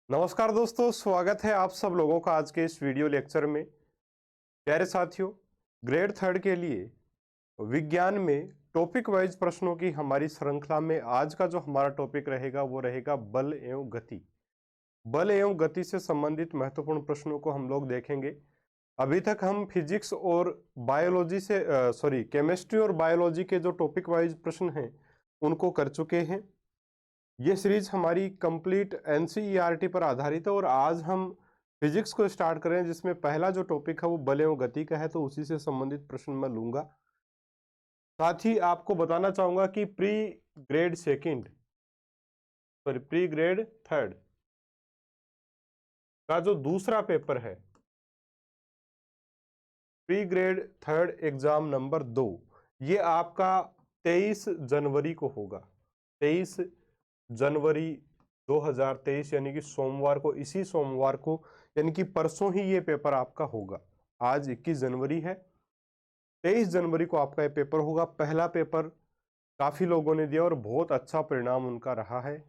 नमस्कार दोस्तों, स्वागत है आप सब लोगों का आज के इस वीडियो लेक्चर में। प्यारे साथियों, ग्रेड थर्ड के लिए विज्ञान में टॉपिक वाइज प्रश्नों की हमारी श्रृंखला में आज का जो हमारा टॉपिक रहेगा वो रहेगा बल एवं गति। बल एवं गति से संबंधित महत्वपूर्ण प्रश्नों को हम लोग देखेंगे। अभी तक हम फिजिक्स और बायोलॉजी से केमिस्ट्री और बायोलॉजी के जो टॉपिक वाइज प्रश्न हैं उनको कर चुके हैं। ये सीरीज हमारी कंप्लीट एनसीईआरटी पर आधारित है और आज हम फिजिक्स को स्टार्ट करें जिसमें पहला जो टॉपिक है वो बल एवं गति का है, तो उसी से संबंधित प्रश्न मैं लूंगा। साथ ही आपको बताना चाहूंगा कि प्री ग्रेड थर्ड का जो दूसरा पेपर है, pre grade third exam number 2, ये आपका 23 जनवरी को होगा। 23 जनवरी 2023 यानी कि सोमवार को, इसी सोमवार को यानी कि परसों ही ये पेपर आपका होगा। आज 21 जनवरी है, 23 जनवरी को आपका ये पेपर होगा। पहला पेपर काफी लोगों ने दिया और बहुत अच्छा परिणाम उनका रहा है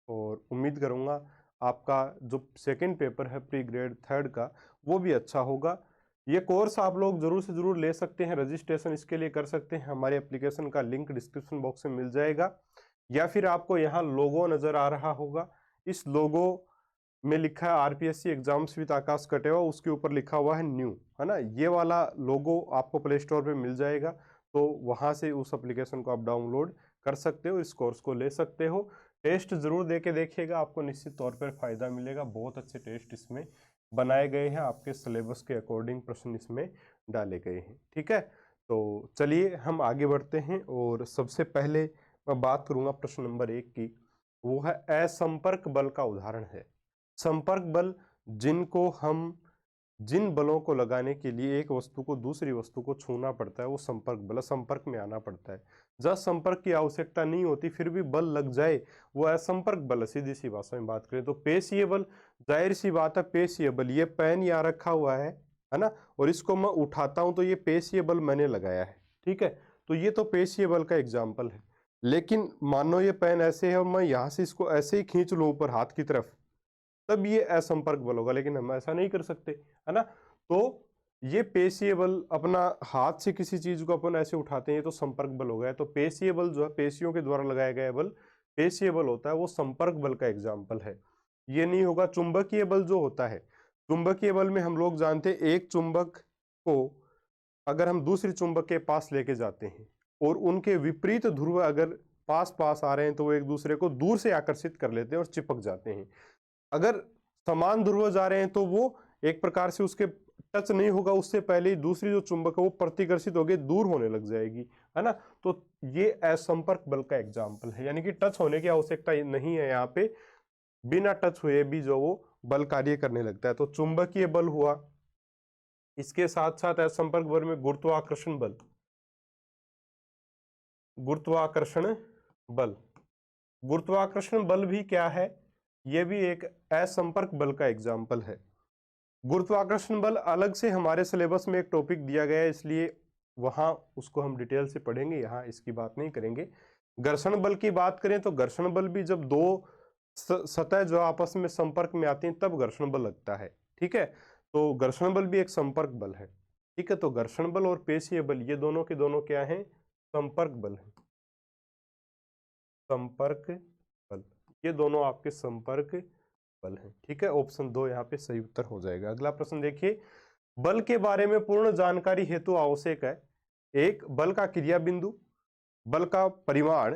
और उम्मीद करूंगा आपका जो सेकंड पेपर है प्री ग्रेड थर्ड का वो भी अच्छा होगा। ये कोर्स आप लोग जरूर से जरूर ले सकते हैं, रजिस्ट्रेशन इसके लिए कर सकते हैं। हमारे एप्लीकेशन का लिंक डिस्क्रिप्शन बॉक्स में मिल जाएगा या फिर आपको यहाँ लोगो नजर आ रहा होगा, इस लोगो में लिखा है आरपीएससी एग्जाम्स विद आकाश कटेवा, उसके ऊपर लिखा हुआ है न्यू, है ना। ये वाला लोगो आपको प्ले स्टोर पे मिल जाएगा, तो वहां से उस एप्लीकेशन को आप डाउनलोड कर सकते हो, इस कोर्स को ले सकते हो। टेस्ट जरूर दे के देखिएगा, आपको निश्चित तौर पर फायदा मिलेगा। बहुत अच्छे टेस्ट इसमें बनाए गए हैं, आपके सिलेबस के अकॉर्डिंग प्रश्न इसमें डाले गए हैं। ठीक है, तो चलिए हम आगे बढ़ते हैं और सबसे पहले मैं बात करूंगा प्रश्न नंबर 1 की। वो है असंपर्क बल का उदाहरण है। संपर्क बल जिनको हम जिन बलों को लगाने के लिए एक वस्तु को दूसरी वस्तु को छूना पड़ता है वो संपर्क बल, संपर्क में आना पड़ता है। जब संपर्क की आवश्यकता नहीं होती फिर भी बल लग जाए वो असंपर्क बल। सीधी सी भाषा में बात करें तो पेशीय बल, जाहिर सी बात है पेशीय बल, ये पेन यहाँ रखा हुआ है ना, और इसको मैं उठाता हूं तो ये पेशीय बल मैंने लगाया है। ठीक है, तो ये तो पेशीय बल का एग्जाम्पल है। लेकिन मानो ये पेन ऐसे है और मैं यहां से इसको ऐसे ही खींच लूं ऊपर हाथ की तरफ, तब ये असंपर्क बल होगा, लेकिन हम ऐसा नहीं कर सकते, है ना। तो ये पेशीय बल, अपना हाथ से किसी चीज को अपन ऐसे उठाते हैं, ये तो संपर्क बल हो गया। तो पेशीय बल जो है पेशियों के द्वारा लगाया गया बल पेशीय बल होता है, वो संपर्क बल का एग्जाम्पल है। ये नहीं होगा चुंबकीय बल जो होता है। चुंबकीय बल में हम लोग जानते हैं एक चुंबक को अगर हम दूसरे चुंबक के पास लेके जाते हैं और उनके विपरीत ध्रुव अगर पास पास आ रहे हैं तो वो एक दूसरे को दूर से आकर्षित कर लेते हैं और चिपक जाते हैं। अगर समान ध्रुव जा रहे हैं तो वो एक प्रकार से उसके टच नहीं होगा, उससे पहले ही दूसरी जो चुंबक है वो प्रतिकर्षित होकर दूर होने लग जाएगी, है ना। तो ये असंपर्क बल का एग्जाम्पल है, यानी कि टच होने की आवश्यकता नहीं है यहाँ पे, बिना टच हुए भी जो वो बल कार्य करने लगता है। तो चुंबकीय बल हुआ, इसके साथ साथ असंपर्क बल में गुरुत्वाकर्षण बल, गुरुत्वाकर्षण बल, गुरुत्वाकर्षण बल भी क्या है, यह भी एक असंपर्क बल का एग्जाम्पल है। गुरुत्वाकर्षण बल अलग से हमारे सिलेबस में एक टॉपिक दिया गया है, इसलिए वहां उसको हम डिटेल से पढ़ेंगे, यहां इसकी बात नहीं करेंगे। घर्षण बल की बात करें तो घर्षण बल भी जब दो सतह जो आपस में संपर्क में आती हैं तब घर्षण बल लगता है। ठीक है, तो घर्षण बल भी एक संपर्क बल है। ठीक है, तो घर्षण बल और पेशीय बल ये दोनों के दोनों क्या हैं, संपर्क बल है। संपर्क बल, ये दोनों आपके संपर्क बल है। ठीक है, ऑप्शन 2 यहाँ पे सही उत्तर हो जाएगा। अगला प्रश्न देखिए, बल के बारे में पूर्ण जानकारी हेतु आवश्यक है। 1 बल का क्रिया बिंदु, बल का परिमाण,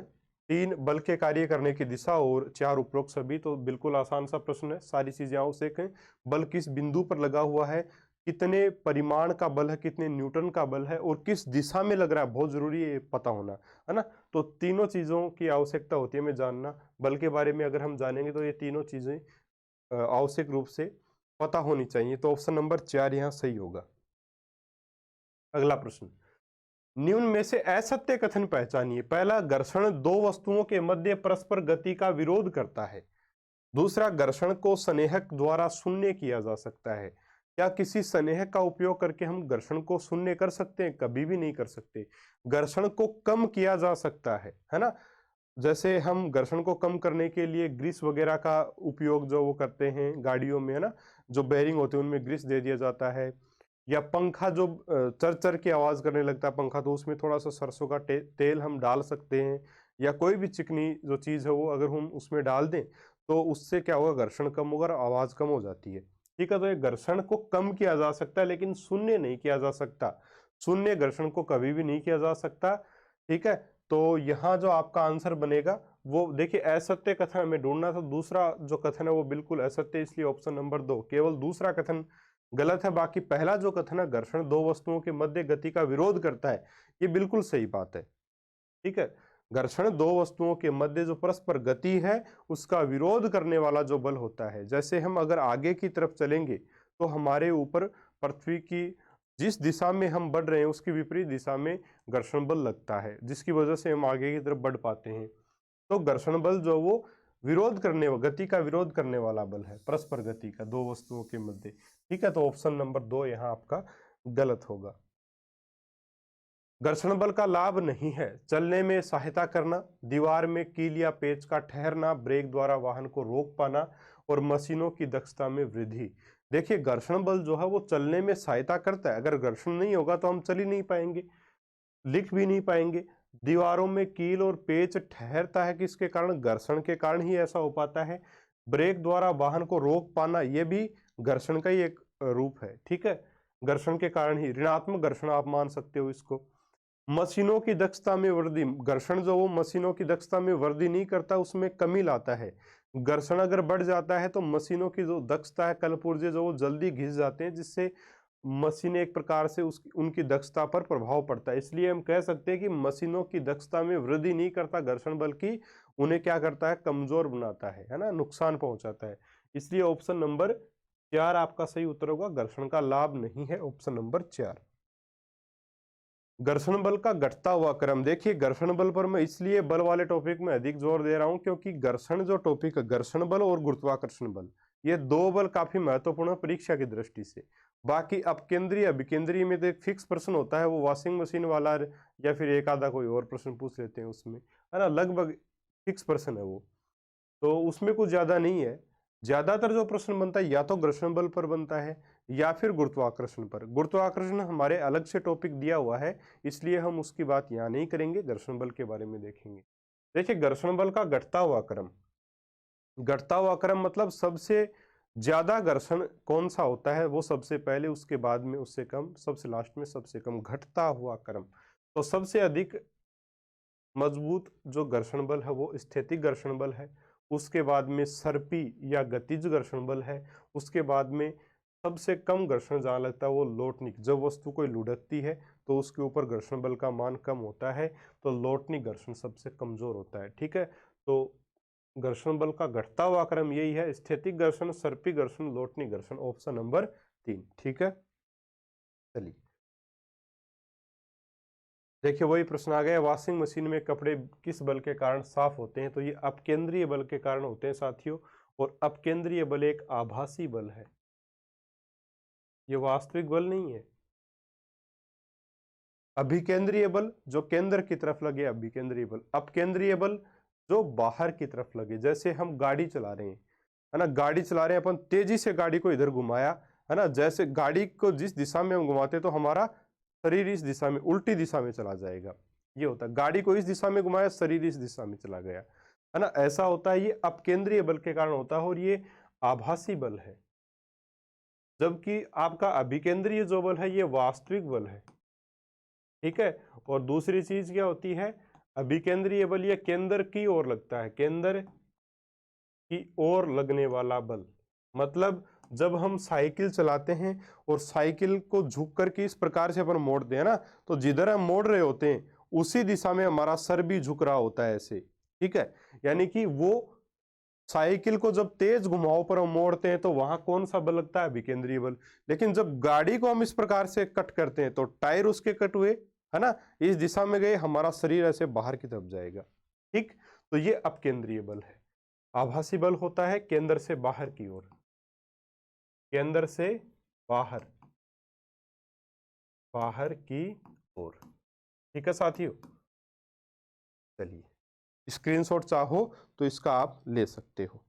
3 बल के कार्य करने की दिशा और 4 उपरोक्त सभी। तो बिल्कुल आसान सा प्रश्न है, सारी चीजें आवश्यक हैं। बल किस बिंदु पर लगा हुआ है, कितने परिमाण का बल है, कितने न्यूटन का बल है और किस दिशा में लग रहा है, बहुत जरूरी है ये पता होना, है ना। तो तीनों चीजों की आवश्यकता होती है हमें जानना। बल के बारे में अगर हम जानेंगे तो ये तीनों चीजें आवश्यक रूप से पता होनी चाहिए। तो ऑप्शन नंबर 4 यहाँ सही होगा। अगला प्रश्न, निम्न में से असत्य कथन पहचानिए। पहला, घर्षण दो वस्तुओं के मध्य परस्पर गति का विरोध करता है। दूसरा, घर्षण को संनेहक द्वारा शून्य किया जा सकता है। क्या किसी संनेहक का उपयोग करके हम घर्षण को शून्य कर सकते हैं? कभी भी नहीं कर सकते। घर्षण को कम किया जा सकता है ना। जैसे हम घर्षण को कम करने के लिए ग्रीस वगैरह का उपयोग जो वो करते हैं गाड़ियों में, है ना, जो बेरिंग होते हैं उनमें ग्रीस दे दिया जाता है। या पंखा जो चर चर की आवाज करने लगता है पंखा, तो उसमें थोड़ा सा सरसों का तेल हम डाल सकते हैं। या कोई भी चिकनी जो चीज है वो अगर हम उसमें डाल दें तो उससे क्या होगा, घर्षण कम होगा और आवाज कम हो जाती है। ठीक है, तो ये घर्षण को कम किया जा सकता है लेकिन शून्य नहीं किया जा सकता। शून्य घर्षण को कभी भी नहीं किया जा सकता। ठीक है, तो यहाँ जो आपका आंसर बनेगा वो देखिए असत्य कथन हमें ढूंढना था, दूसरा जो कथन है वो बिल्कुल असत्य, इसलिए ऑप्शन नंबर 2 केवल दूसरा कथन गलत है। बाकी पहला जो कथन है घर्षण दो वस्तुओं के मध्य गति का विरोध करता है, ये बिल्कुल सही बात है। ठीक है, घर्षण दो वस्तुओं के मध्य जो परस्पर गति है उसका विरोध करने वाला जो बल होता है। जैसे हम अगर आगे की तरफ चलेंगे तो हमारे ऊपर पृथ्वी की जिस दिशा में हम बढ़ रहे हैं उसकी विपरीत दिशा में घर्षण बल लगता है, जिसकी वजह से हम आगे की तरफ बढ़ पाते हैं। तो घर्षण बल जो वो विरोध करने गति का विरोध करने वाला बल है, परस्पर गति का दो वस्तुओं के मध्य। ठीक है, तो ऑप्शन नंबर 2 यहाँ आपका गलत होगा। घर्षण बल का लाभ नहीं है चलने में सहायता करना, दीवार में कील या पेच का ठहरना, ब्रेक द्वारा वाहन को रोक पाना और मशीनों की दक्षता में वृद्धि। देखिए घर्षण बल जो है वो चलने में सहायता करता है, अगर घर्षण नहीं होगा तो हम चल ही नहीं पाएंगे, लिख भी नहीं पाएंगे। दीवारों में कील और पेच ठहरता है किसके कारण, घर्षण के कारण ही ऐसा हो पाता है। ब्रेक द्वारा वाहन को रोक पाना ये भी घर्षण का ही एक रूप है। ठीक है, घर्षण के कारण ही, ऋणात्मक घर्षण आप मान सकते हो इसको। मशीनों की दक्षता में वृद्धि, घर्षण जो वो मशीनों की दक्षता में वृद्धि नहीं करता, उसमें कमी लाता है। घर्षण अगर बढ़ जाता है तो मशीनों की जो दक्षता है, कल पुर्जे जो वो जल्दी घिस जाते हैं, जिससे मशीन एक प्रकार से उनकी दक्षता पर प्रभाव पड़ता है। इसलिए हम कह सकते हैं कि मशीनों की दक्षता में वृद्धि नहीं करता घर्षण, बल्कि उन्हें क्या करता है, कमजोर बनाता है ना, नुकसान पहुंचाता है। इसलिए ऑप्शन नंबर 4 आपका सही उत्तर होगा, घर्षण का लाभ नहीं है, ऑप्शन नंबर 4। घर्षण बल का घटता हुआ क्रम, देखिए घर्षण बल पर मैं इसलिए बल वाले टॉपिक में अधिक जोर दे रहा हूं क्योंकि घर्षण जो टॉपिक है, घर्षण बल और गुरुत्वाकर्षण बल, ये दो बल काफी महत्वपूर्ण है परीक्षा की दृष्टि से। बाकी अपकेंद्रीय अभिकेंद्रीय में तो एक फिक्स प्रश्न होता है, वो वॉशिंग मशीन वाला, या फिर एक आधा कोई और प्रश्न पूछ लेते हैं उसमें, है ना, लगभग फिक्स प्रश्न है वो, तो उसमें कुछ ज्यादा नहीं है। ज्यादातर जो प्रश्न बनता है या तो घर्षण बल पर बनता है या फिर गुरुत्वाकर्षण पर। गुरुत्वाकर्षण हमारे अलग से टॉपिक दिया हुआ है, इसलिए हम उसकी बात यहाँ नहीं करेंगे, घर्षण बल के बारे में देखेंगे। देखिए घर्षण बल का घटता हुआ क्रम, घटता हुआ क्रम मतलब सबसे ज्यादा घर्षण कौन सा होता है वो सबसे पहले, उसके बाद में उससे कम, सबसे लास्ट में सबसे कम, घटता हुआ क्रम। तो सबसे अधिक मजबूत जो घर्षण बल है वो स्थैतिक घर्षण बल है, उसके बाद में सर्पी या गतिज घर्षण बल है, उसके बाद में सबसे कम घर्षण जहां लगता है वो लोटनिक, जब वस्तु कोई लुढ़कती है तो उसके ऊपर घर्षण बल का मान कम होता है, तो लोटनिक घर्षण सबसे कमजोर होता है। ठीक है, तो घर्षण बल का घटता हुआ क्रम यही है, स्थैतिक घर्षण, सर्पी घर्षण, लोटनिक घर्षण, ऑप्शन नंबर 3। ठीक है, चलिए देखिए वही प्रश्न आ गया, वॉशिंग मशीन में कपड़े किस बल के कारण साफ होते हैं, तो ये अपकेंद्रीय बल के कारण होते हैं साथियों। और अपकेंद्रीय बल एक आभासी बल है, ये वास्तविक बल नहीं है। अभिकेंद्रीय बल जो केंद्र की तरफ लगे अभिकेंद्रीय बल, अपकेंद्रीय बल जो बाहर की तरफ लगे। जैसे हम गाड़ी चला रहे हैं, है ना, गाड़ी चला रहे हैं अपन, तेजी से गाड़ी को इधर घुमाया, है ना, जैसे गाड़ी को जिस दिशा में हम घुमाते तो हमारा शरीर इस दिशा में, उल्टी दिशा में चला जाएगा। ये होता है, गाड़ी को इस दिशा में घुमाया, शरीर इस दिशा में चला गया, है ना, ऐसा होता है। ये अपकेंद्रीय बल के कारण होता है और ये आभासी बल है। जबकि आपका अभिकेंद्रीय जो बल है ये वास्तविक बल है। ठीक है, और दूसरी चीज क्या होती है, अभिकेंद्रीय बल ये केंद्र की ओर लगता है, केंद्र की ओर लगने वाला बल। मतलब जब हम साइकिल चलाते हैं और साइकिल को झुक करके इस प्रकार से अपन मोड़ते हैं ना, तो जिधर हम मोड़ रहे होते हैं उसी दिशा में हमारा सर भी झुक रहा होता है ऐसे। ठीक है, यानी कि वो साइकिल को जब तेज घुमाव पर हम मोड़ते हैं तो वहां कौन सा बल लगता है, अभिकेंद्रीय बल। लेकिन जब गाड़ी को हम इस प्रकार से कट करते हैं तो टायर उसके कट हुए, है ना, इस दिशा में गए, हमारा शरीर ऐसे बाहर की तरफ जाएगा। ठीक, तो ये अपकेंद्रीय बल है। आभासी बल होता है केंद्र से बाहर की ओर, केंद्र से बाहर, बाहर की ओर। ठीक है साथियों, चलिए स्क्रीनशॉट चाहो तो इसका आप ले सकते हो।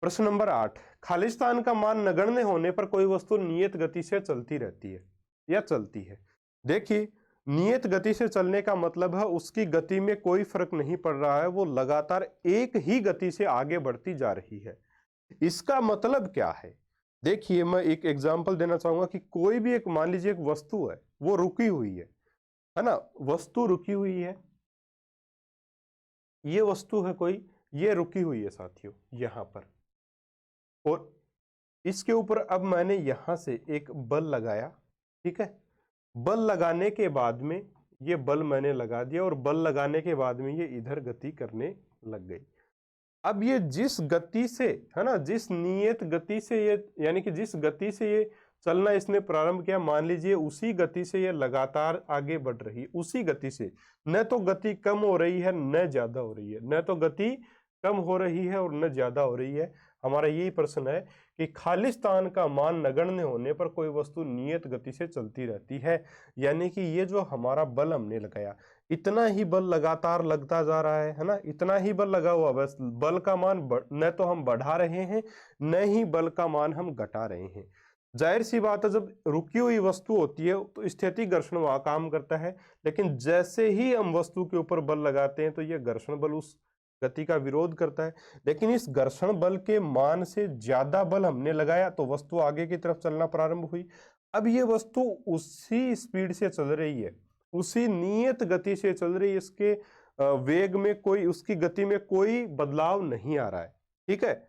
प्रश्न नंबर 8, खालिस्तान का मान नगण्य होने पर कोई वस्तु नियत गति से चलती रहती है या चलती है। देखिए, नियत गति से चलने का मतलब है उसकी गति में कोई फर्क नहीं पड़ रहा है, वो लगातार एक ही गति से आगे बढ़ती जा रही है। इसका मतलब क्या है? देखिए, मैं एक एग्जांपल देना चाहूंगा कि कोई भी एक, मान लीजिए एक वस्तु है, वो रुकी हुई है ना, वस्तु रुकी हुई है, ये वस्तु है कोई, ये रुकी हुई है साथियों यहां पर, और इसके ऊपर अब मैंने यहां से एक बल लगाया, ठीक है। बल लगाने के बाद में ये बल मैंने लगा दिया, और बल लगाने के बाद में ये इधर गति करने लग गई। अब ये जिस गति से, है ना, जिस नियत गति से ये, यानी कि जिस गति से ये चलना इसने प्रारंभ किया, मान लीजिए उसी गति से ये लगातार आगे बढ़ रही, उसी गति से, न तो गति कम हो रही है न ज्यादा हो रही है, न तो गति कम हो रही है और न ज्यादा हो रही है। हमारा यही प्रश्न है कि खालिस्तान का मान नगण्य होने पर कोई वस्तु नियत गति से चलती रहती है, यानी कि ये जो हमारा बल हमने लगाया, इतना ही बल लगातार लगता जा रहा है ना, इतना ही बल लगा हुआ, बस बल का मान न तो हम बढ़ा रहे हैं न ही बल का मान हम घटा रहे हैं। जाहिर सी बात है, जब रुकी हुई वस्तु होती है तो स्थिति घर्षण वहां काम करता है, लेकिन जैसे ही हम वस्तु के ऊपर बल लगाते हैं तो ये घर्षण बल उस गति का विरोध करता है। लेकिन इस घर्षण बल के मान से ज्यादा बल हमने लगाया तो वस्तु आगे की तरफ चलना प्रारंभ हुई। अब ये वस्तु उसी स्पीड से चल रही है, उसी नियत गति से चल रही है, इसके वेग में कोई, उसकी गति में कोई बदलाव नहीं आ रहा है, ठीक है।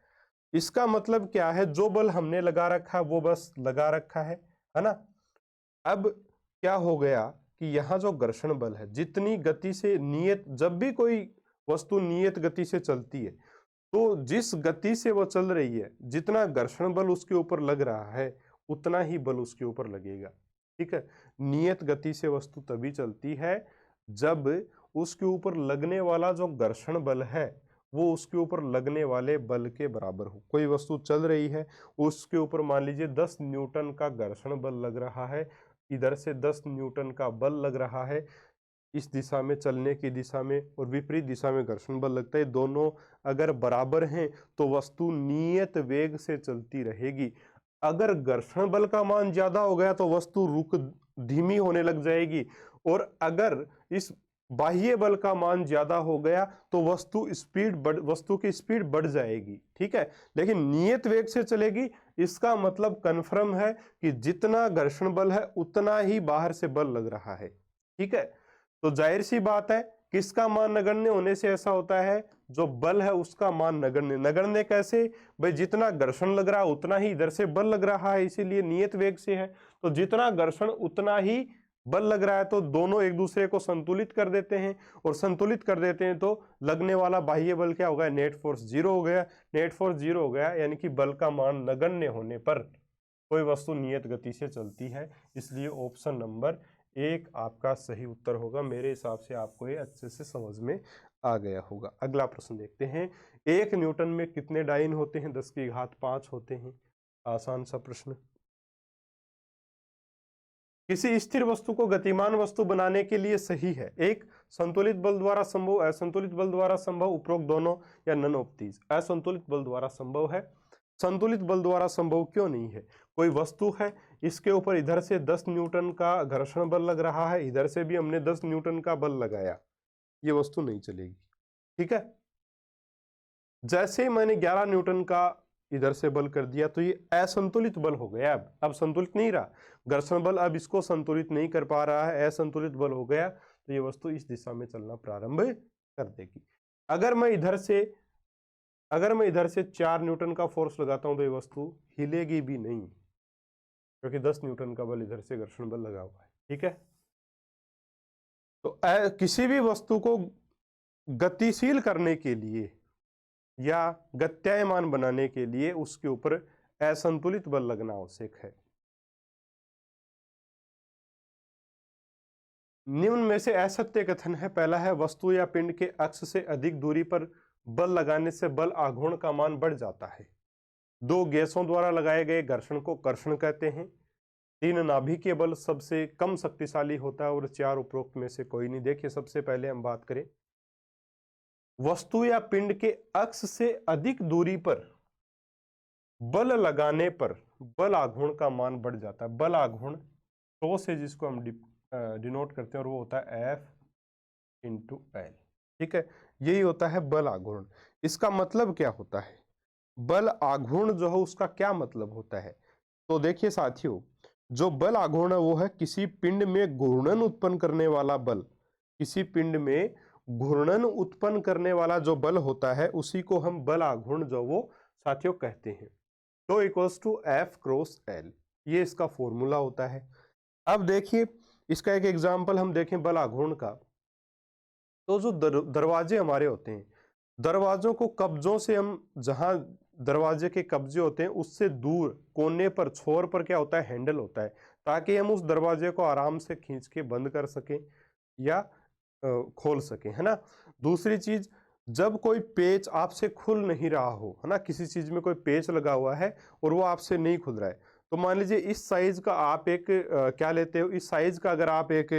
इसका मतलब क्या है, जो बल हमने लगा रखा है वो बस लगा रखा है ना। अब क्या हो गया कि यहाँ जो घर्षण बल है, जितनी गति से नियत, जब भी कोई वस्तु नियत गति से चलती है तो जिस गति से वो चल रही है, जितना घर्षण बल उसके ऊपर लग रहा है उतना ही बल उसके ऊपर लगेगा, ठीक है। नियत गति से वस्तु तभी चलती है जब उसके ऊपर लगने वाला जो घर्षण बल है वो उसके ऊपर लगने वाले बल के बराबर हो। कोई वस्तु चल रही है, उसके ऊपर मान लीजिए 10 न्यूटन का घर्षण बल लग रहा है, इधर से 10 न्यूटन का बल लग रहा है, इस दिशा में चलने की दिशा में, और विपरीत दिशा में घर्षण बल लगता है। दोनों अगर बराबर हैं तो वस्तु नियत वेग से चलती रहेगी। अगर घर्षण बल का मान ज्यादा हो गया तो वस्तु रुक, धीमी होने लग जाएगी, और अगर इस बाह्य बल का मान ज्यादा हो गया तो वस्तु की स्पीड बढ़ जाएगी, ठीक है। लेकिन नियत वेग से चलेगी, इसका मतलब कन्फर्म है कि जितना घर्षण बल है उतना ही बाहर से बल लग रहा है, ठीक है। तो जाहिर सी बात है, किसका मान नगण्य होने से ऐसा होता है, जो बल है उसका मान नगण्य। नगण्य कैसे? भाई जितना घर्षण लग रहा है उतना ही इधर से बल लग रहा है, इसीलिए नियत वेग से है। तो जितना घर्षण उतना ही बल लग रहा है, तो दोनों एक दूसरे को संतुलित कर देते हैं, और संतुलित कर देते हैं तो लगने वाला बाह्य बल क्या हो गया, नेट फोर्स जीरो हो गया। नेट फोर्स जीरो हो गया यानी कि बल का मान नगण्य होने पर कोई वस्तु नियत गति से चलती है, इसलिए ऑप्शन नंबर 1 आपका सही उत्तर होगा। मेरे हिसाब से आपको ये अच्छे से समझ में आ गया होगा। अगला प्रश्न देखते हैं, 1 न्यूटन में कितने डाइन होते हैं? 10 की घात 5 होते हैं। आसान सा प्रश्न। किसी स्थिर वस्तु को गतिमान वस्तु बनाने के लिए सही है, 1 संतुलित बल द्वारा संभव, असंतुलित बल द्वारा संभव, उपरोक्त दोनों, या नन ऑफ दीज। असंतुलित बल द्वारा संभव है। संतुलित बल द्वारा संभव क्यों नहीं है? कोई वस्तु है, इसके ऊपर इधर से 10 न्यूटन का घर्षण बल लग रहा है, इधर से भी हमने 10 न्यूटन का बल लगाया, ये वस्तु नहीं चलेगी, ठीक है। जैसे मैंने 11 न्यूटन का इधर से बल कर दिया तो ये असंतुलित बल हो गया। अब संतुलित नहीं रहा, घर्षण बल अब इसको संतुलित नहीं कर पा रहा है, असंतुलित बल हो गया, तो ये वस्तु इस दिशा में चलना प्रारंभ कर देगी। अगर मैं इधर से 4 न्यूटन का फोर्स लगाता हूं तो ये वस्तु हिलेगी भी नहीं, क्योंकि 10 न्यूटन का बल इधर से घर्षण बल लगा हुआ है, ठीक है। तो किसी भी वस्तु को गतिशील करने के लिए या गत्यायमान बनाने के लिए उसके ऊपर असंतुलित बल लगना आवश्यक है। निम्न में से असत्य कथन है। पहला है, वस्तु या पिंड के अक्ष से अधिक दूरी पर बल लगाने से बल आघूर्ण का मान बढ़ जाता है। 2 गैसों द्वारा लगाए गए घर्षण को कर्षण कहते हैं। 3 नाभिकीय बल सबसे कम शक्तिशाली होता है और 4 उपरोक्त में से कोई नहीं। देखिए सबसे पहले हम बात करें, वस्तु या पिंड के अक्ष से अधिक दूरी पर बल लगाने पर बल आघूर्ण का मान बढ़ जाता है। बल आघूर्ण तो से जिसको हम डिनोट करते हैं और वो होता है F इंटू एल। ठीक है, यही होता है बल आघूर्ण। इसका मतलब क्या होता है, बल आघूर्ण जो है उसका क्या मतलब होता है? तो देखिए साथियों, जो बल आघूर्ण है वो है किसी पिंड में घूर्णन उत्पन्न करने वाला बल। किसी पिंड में घूर्णन उत्पन्न करने वाला जो बल होता है उसी को हम बल आघूर्ण जो वो साथियों कहते हैं। तो equals to F cross L, ये इसका फॉर्मूला होता है। अब देखिए इसका एक एग्जांपल हम देखें बल आघूर्ण का। तो जो दरवाजे हमारे होते हैं, दरवाजों को कब्जों से हम, जहां दरवाजे के कब्जे होते हैं उससे दूर कोने पर छोर पर क्या होता है, हैंडल होता है, ताकि हम उस दरवाजे को आराम से खींच के बंद कर सकें या खोल सकें, है ना। दूसरी चीज, जब कोई पेच आपसे खुल नहीं रहा हो, है ना, किसी चीज में कोई पेच लगा हुआ है और वो आपसे नहीं खुल रहा है, तो मान लीजिए इस साइज का आप एक क्या लेते हो, इस साइज का अगर आप एक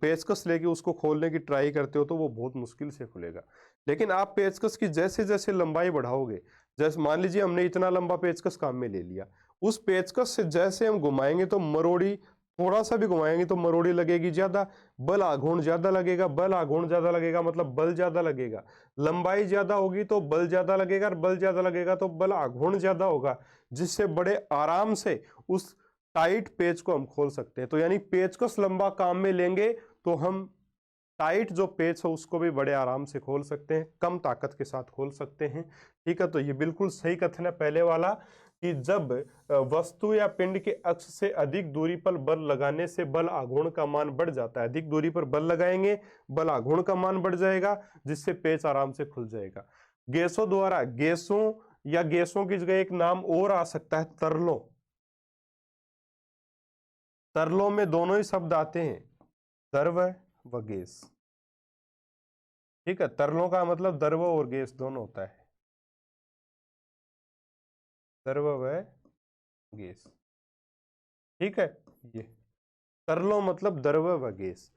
पेचकस लेके उसको खोलने की ट्राई करते हो तो वो बहुत मुश्किल से खुलेगा। लेकिन आप पेचकस की जैसे जैसे लंबाई बढ़ाओगे, जैसे मान लीजिए हमने इतना लंबा पेचकस काम में ले लिया, उस पेचकस से जैसे हम घुमाएंगे तो मरोड़ी, थोड़ा सा भी घुमाएंगे तो मरोड़ी लगेगी ज्यादा, बल आघूर्ण ज्यादा लगेगा। बल आघूर्ण ज्यादा लगेगा मतलब बल ज्यादा लगेगा। लंबाई ज्यादा होगी तो बल ज्यादा लगेगा, और बल ज्यादा लगेगा तो बल आघूर्ण ज्यादा होगा, जिससे बड़े आराम से उस टाइट पेच को हम खोल सकते हैं। तो यानी पेचकस लंबा काम में लेंगे तो हम टाइट जो पेच है उसको भी बड़े आराम से खोल सकते हैं, कम ताकत के साथ खोल सकते हैं। ठीक है, तो ये बिल्कुल सही कथन है पहले वाला, कि जब वस्तु या पिंड के अक्ष से अधिक दूरी पर बल लगाने से बल आघूर्ण का मान बढ़ जाता है। अधिक दूरी पर बल लगाएंगे, बल आघूर्ण का मान बढ़ जाएगा, जिससे पेच आराम से खुल जाएगा। गैसों द्वारा, गैसों या गैसों की जगह एक नाम और आ सकता है, तरलों। तरलों में दोनों ही शब्द आते हैं, द्रव व गैस। ठीक है, तरलों का मतलब द्रव और गैस दोनों होता है, द्रव व गैस। ठीक है, ये तरलों मतलब द्रव व गैस।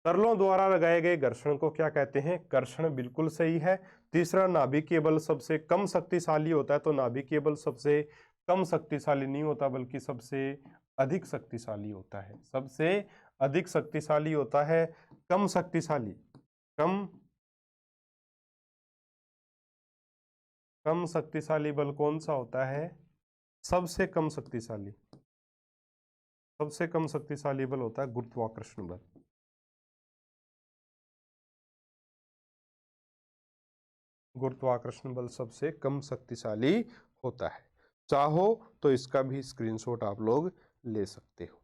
तरलों द्वारा लगाए गए घर्षण को क्या कहते हैं, कर्षण, बिल्कुल सही है। तीसरा, नाभिकीय बल सबसे कम शक्तिशाली होता है, तो नाभिकीय बल सबसे कम शक्तिशाली नहीं होता बल्कि सबसे अधिक शक्तिशाली होता है। सबसे अधिक शक्तिशाली होता है। कम शक्तिशाली, कम कम शक्तिशाली बल कौन सा होता है, सबसे कम शक्तिशाली, सबसे कम शक्तिशाली बल होता है गुरुत्वाकर्षण बल। गुरुत्वाकर्षण बल सबसे कम शक्तिशाली होता है। चाहो तो इसका भी स्क्रीनशॉट आप लोग ले सकते हो।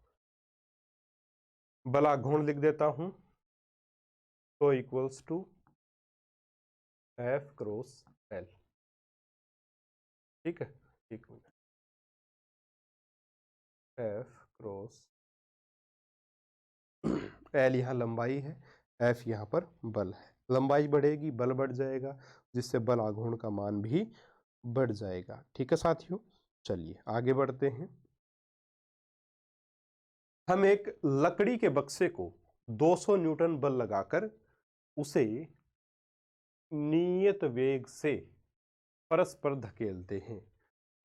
बलाघूर्ण लिख देता हूं, तो equals to F cross L। ठीक है, एक मिनट, F क्रॉस L यहाँ लंबाई है, F यहाँ पर बल है। लंबाई बढ़ेगी, बल बढ़ जाएगा, जिससे बल आघूर्ण का मान भी बढ़ जाएगा। ठीक है साथियों, चलिए आगे बढ़ते हैं। हम एक लकड़ी के बक्से को 200 न्यूटन बल लगाकर उसे नियत वेग से परस्पर धकेलते हैं।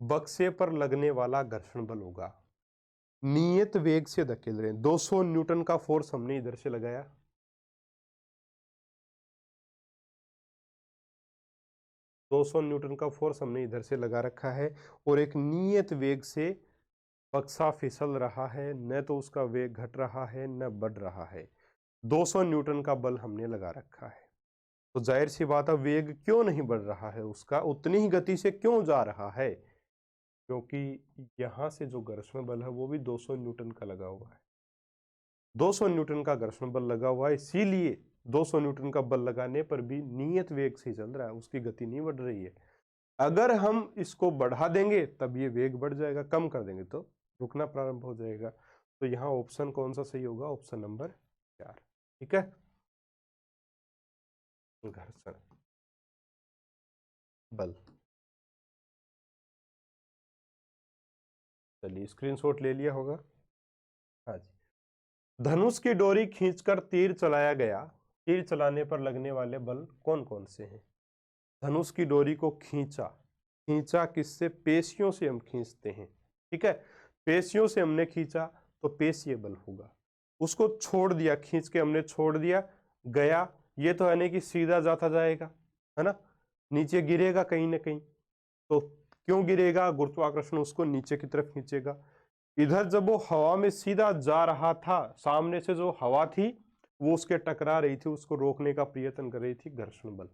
बक्से पर लगने वाला घर्षण बल होगा। नियत वेग से धकेल रहे हैं, 200 न्यूटन का फोर्स हमने इधर से लगाया, 200 न्यूटन का फोर्स हमने इधर से लगा रखा है, और एक नियत वेग से बक्सा फिसल रहा है, न तो उसका वेग घट रहा है न बढ़ रहा है। 200 न्यूटन का बल हमने लगा रखा है, तो जाहिर सी बात है वेग क्यों नहीं बढ़ रहा है, उसका उतनी ही गति से क्यों जा रहा है, क्योंकि यहां से जो घर्षण बल है वो भी 200 न्यूटन का लगा हुआ है। 200 न्यूटन का घर्षण बल लगा हुआ है, इसीलिए 200 न्यूटन का बल लगाने पर भी नियत वेग से चल रहा है, उसकी गति नहीं बढ़ रही है। अगर हम इसको बढ़ा देंगे तब ये वेग बढ़ जाएगा, कम कर देंगे तो रुकना प्रारंभ हो जाएगा। तो यहाँ ऑप्शन कौन सा सही होगा, ऑप्शन नंबर 4। ठीक है, घर्षण बल। चलिए स्क्रीनशॉट ले लिया होगा। हाँ जी। धनुष की डोरी खींचकर तीर चलाया गया, तीर चलाने पर लगने वाले बल कौन कौन से हैं? धनुष की डोरी को खींचा, खींचा किससे? पेशियों से हम खींचते हैं, ठीक है। पेशियों से हमने खींचा तो पेशीय बल होगा। उसको छोड़ दिया, खींच के हमने छोड़ दिया, गया, ये तो है नहीं कि सीधा जाता जाएगा, है ना, नीचे गिरेगा कहीं ना कहीं। तो क्यों गिरेगा? गुरुत्वाकर्षण उसको नीचे की तरफ खींचेगा। इधर जब वो हवा में सीधा जा रहा था, सामने से जो हवा थी वो उसके टकरा रही थी, उसको रोकने का प्रयत्न कर रही थी, घर्षण बल,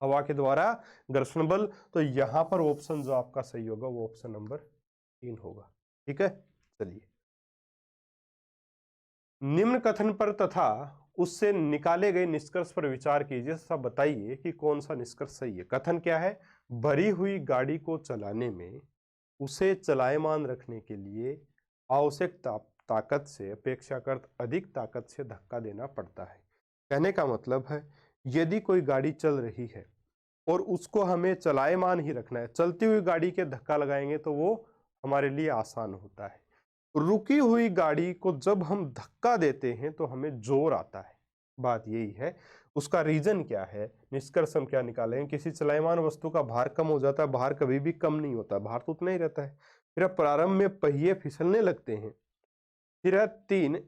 हवा के द्वारा घर्षण बल। तो यहां पर ऑप्शन जो आपका सही होगा वो ऑप्शन नंबर 3 होगा, ठीक है। चलिए, निम्न कथन पर तथा उससे निकाले गए निष्कर्ष पर विचार कीजिए, सब बताइए कि कौन सा निष्कर्ष सही है। कथन क्या है? भरी हुई गाड़ी को चलाने में उसे चलायमान रखने के लिए आवश्यक ताकत से अपेक्षाकृत अधिक ताकत से धक्का देना पड़ता है। कहने का मतलब है, यदि कोई गाड़ी चल रही है और उसको हमें चलायमान ही रखना है, चलती हुई गाड़ी के धक्का लगाएंगे तो वो हमारे लिए आसान होता है। रुकी हुई गाड़ी को जब हम धक्का देते हैं तो हमें जोर आता है, बात यही है। उसका रीजन क्या है, निष्कर्ष हम क्या निकालेंगे? किसी चलायमान वस्तु का भार कम हो जाता है, भार कभी भी कम नहीं होता, भार तो उतना ही रहता है। फिर प्रारंभ में पहिए फिसलने लगते हैं। फिर 3,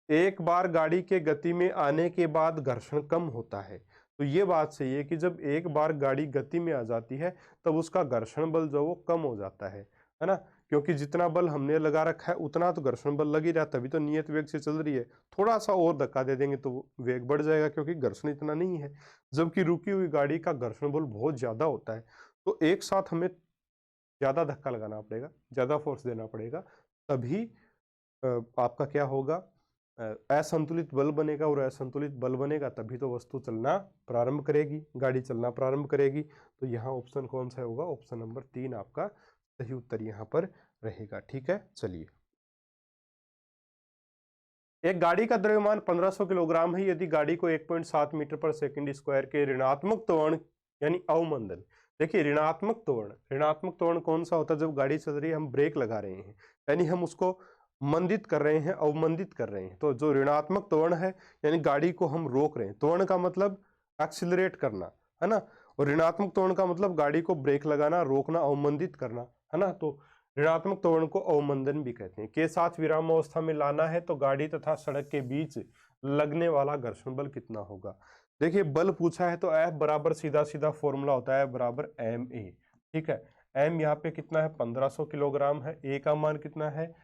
एक बार गाड़ी के गति में आने के बाद घर्षण कम होता है। तो ये बात सही है कि जब एक बार गाड़ी गति में आ जाती है तब उसका घर्षण बल जो वो कम हो जाता है ना, क्योंकि जितना बल हमने लगा रखा है उतना तो घर्षण बल लग ही रहा है, तभी तो नियत वेग से चल रही है। थोड़ा सा और धक्का दे देंगे तो वेग बढ़ जाएगा, क्योंकि घर्षण इतना नहीं है। जबकि रुकी हुई गाड़ी का घर्षण बल बहुत ज्यादा होता है, तो एक साथ हमें ज्यादा धक्का लगाना पड़ेगा, ज्यादा फोर्स देना पड़ेगा, तभी आपका क्या होगा, असंतुलित बल बनेगा। और असंतुलित बल बनेगा तभी तो वस्तु चलना प्रारंभ करेगी, गाड़ी चलना प्रारंभ करेगी। तो यहाँ ऑप्शन कौन सा होगा? ऑप्शन नंबर 3 आपका सही उत्तर यहाँ पर रहेगा, ठीक है। चलिए, एक गाड़ी का द्रव्यमान 1500 किलोग्राम है यदि गाड़ी को 1.7 मीटर पर सेकंड स्क्वायर के ऋणात्मक त्वरण यानी अवमंदन, देखिए ऋणात्मक त्वरण कौन सा होता है? जब गाड़ी चल रही है हम ब्रेक लगा रहे हैं, यानी हम उसको मंदित कर रहे हैं, अवमंदित कर रहे हैं। तो जो ऋणात्मक त्वरण है यानी गाड़ी को हम रोक रहे हैं, त्वरण का मतलब एक्सिलरेट करना, है ना, और ऋणात्मक त्वरण का मतलब गाड़ी को ब्रेक लगाना, रोकना, अवमंदित करना, है ना। तो ऋणात्मक त्वरण को अवमंदन भी कहते हैं। के साथ विराम अवस्था में लाना है तो गाड़ी तथा सड़क के बीच लगने वाला घर्षण बल कितना होगा? देखिए, बल पूछा है तो F बराबर सीधा सीधा फॉर्मूला होता है बराबर ma, ठीक है। m यहाँ पे कितना है? 1500 किलोग्राम है। a का मान कितना है?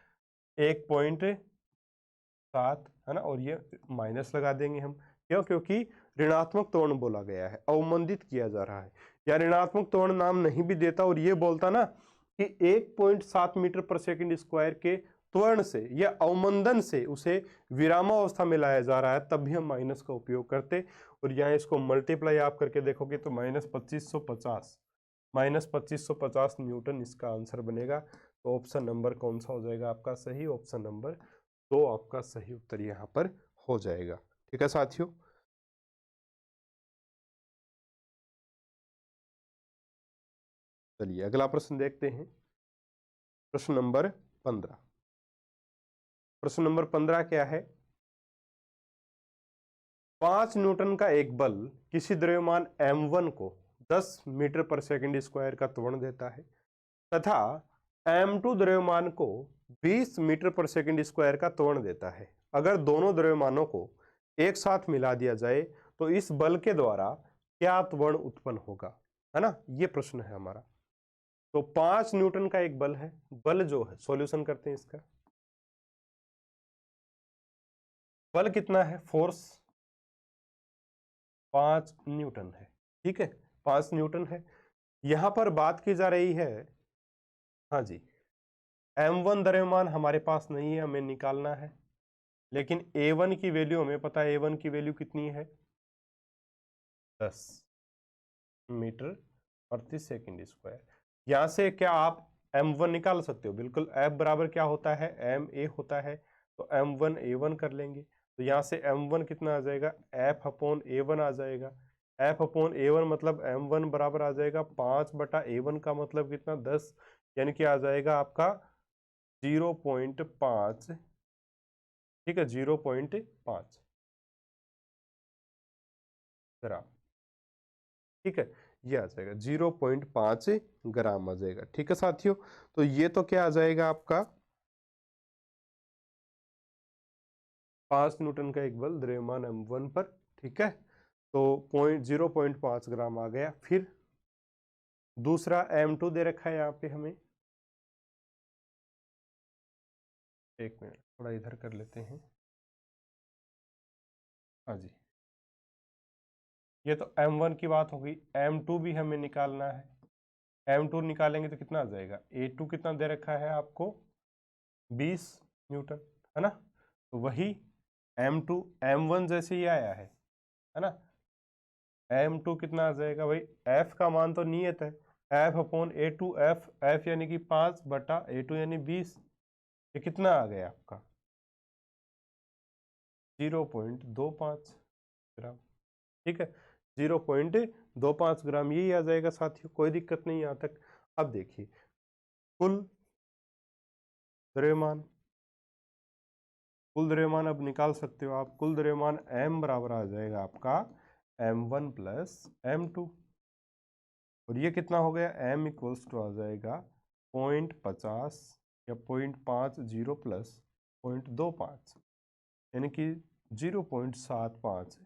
1.7, है ना, और ये माइनस लगा देंगे हम, क्यों? क्योंकि ऋणात्मक त्वरण बोला गया है, अवमंदित किया जा रहा है। या ऋणात्मक त्वरण नाम नहीं भी देता और ये बोलता ना कि 1.7 मीटर पर सेकंड स्क्वायर के त्वरण से या अवमंदन से उसे विरामावस्था में लाया जा रहा है, तब भी हम माइनस का उपयोग करते। और यहाँ इसको मल्टीप्लाई आप करके देखोगे तो -2550 न्यूटन इसका आंसर बनेगा। तो ऑप्शन नंबर कौन सा हो जाएगा आपका सही? ऑप्शन नंबर 2 आपका सही उत्तर यहाँ पर हो जाएगा, ठीक है साथियों। चलिए अगला प्रश्न देखते हैं। प्रश्न नंबर 15। प्रश्न नंबर 15 क्या है? 5 न्यूटन का एक बल किसी द्रव्यमान m1 को 10 मीटर पर सेकंड स्क्वायर का त्वरण देता है तथा m2 द्रव्यमान को 20 मीटर पर सेकंड स्क्वायर का त्वरण देता है। अगर दोनों द्रव्यमानों को एक साथ मिला दिया जाए तो इस बल के द्वारा क्या त्वरण उत्पन्न होगा, है ना, ये प्रश्न है हमारा। तो 5 न्यूटन का एक बल है, बल जो है सॉल्यूशन करते हैं इसका। बल कितना है? फोर्स 5 न्यूटन है, ठीक है, 5 न्यूटन है। यहां पर बात की जा रही है, हाँ जी, m1 द्रव्यमान हमारे पास नहीं है, हमें निकालना है। लेकिन a1 की वैल्यू हमें पता है, a1 की वैल्यू कितनी है? 10 मीटर प्रति सेकंड स्क्वायर। यहां से क्या आप m1 निकाल सकते हो? बिल्कुल। f बराबर क्या होता है? ma होता है। तो m1 a1 कर लेंगे, तो यहां से m1 कितना आ जाएगा? f अपॉन a1 आ जाएगा। f अपॉन a1 मतलब m1 बराबर आ जाएगा 5/a1 का मतलब कितना? 10, यानी कि आ जाएगा आपका 0.5, ठीक है, 0.5 ग्राम, ठीक है, ये आ जाएगा 0.5 ग्राम आ जाएगा। ठीक है साथियों, तो ये तो क्या आ जाएगा आपका 5 न्यूटन का एक बल द्रव्यमान m1 पर, ठीक है, तो 0.5 ग्राम आ गया। फिर दूसरा m2 दे रखा है यहाँ पे हमें, एक मिनट थोड़ा इधर कर लेते हैं, हाँ जी, ये तो m1 की बात होगी, m2 भी हमें निकालना है। m2 निकालेंगे तो कितना आ जाएगा, a2 कितना दे रखा है आपको 20 न्यूटन, है ना, तो वही m2 m1 जैसे ही आया है ना, m2 कितना आ जाएगा भाई, f का मान तो नियत है, f अपॉन a2, f यानी कि 5 बटा a2 यानी 20, ये कितना आ गया आपका 0.25 ग्राम, ठीक है, 0.25 ग्राम यही आ जाएगा साथियों, कोई दिक्कत नहीं यहाँ तक। अब देखिए कुल द्रव्यमान, कुल द्रव्यमान अब निकाल सकते हो आप, कुल द्रव्यमान m बराबर आ जाएगा आपका m1 प्लस m2, और ये कितना हो गया m इक्वल्स टू आ जाएगा 0.50 या 0.50 प्लस 0.25 यानी कि 0.75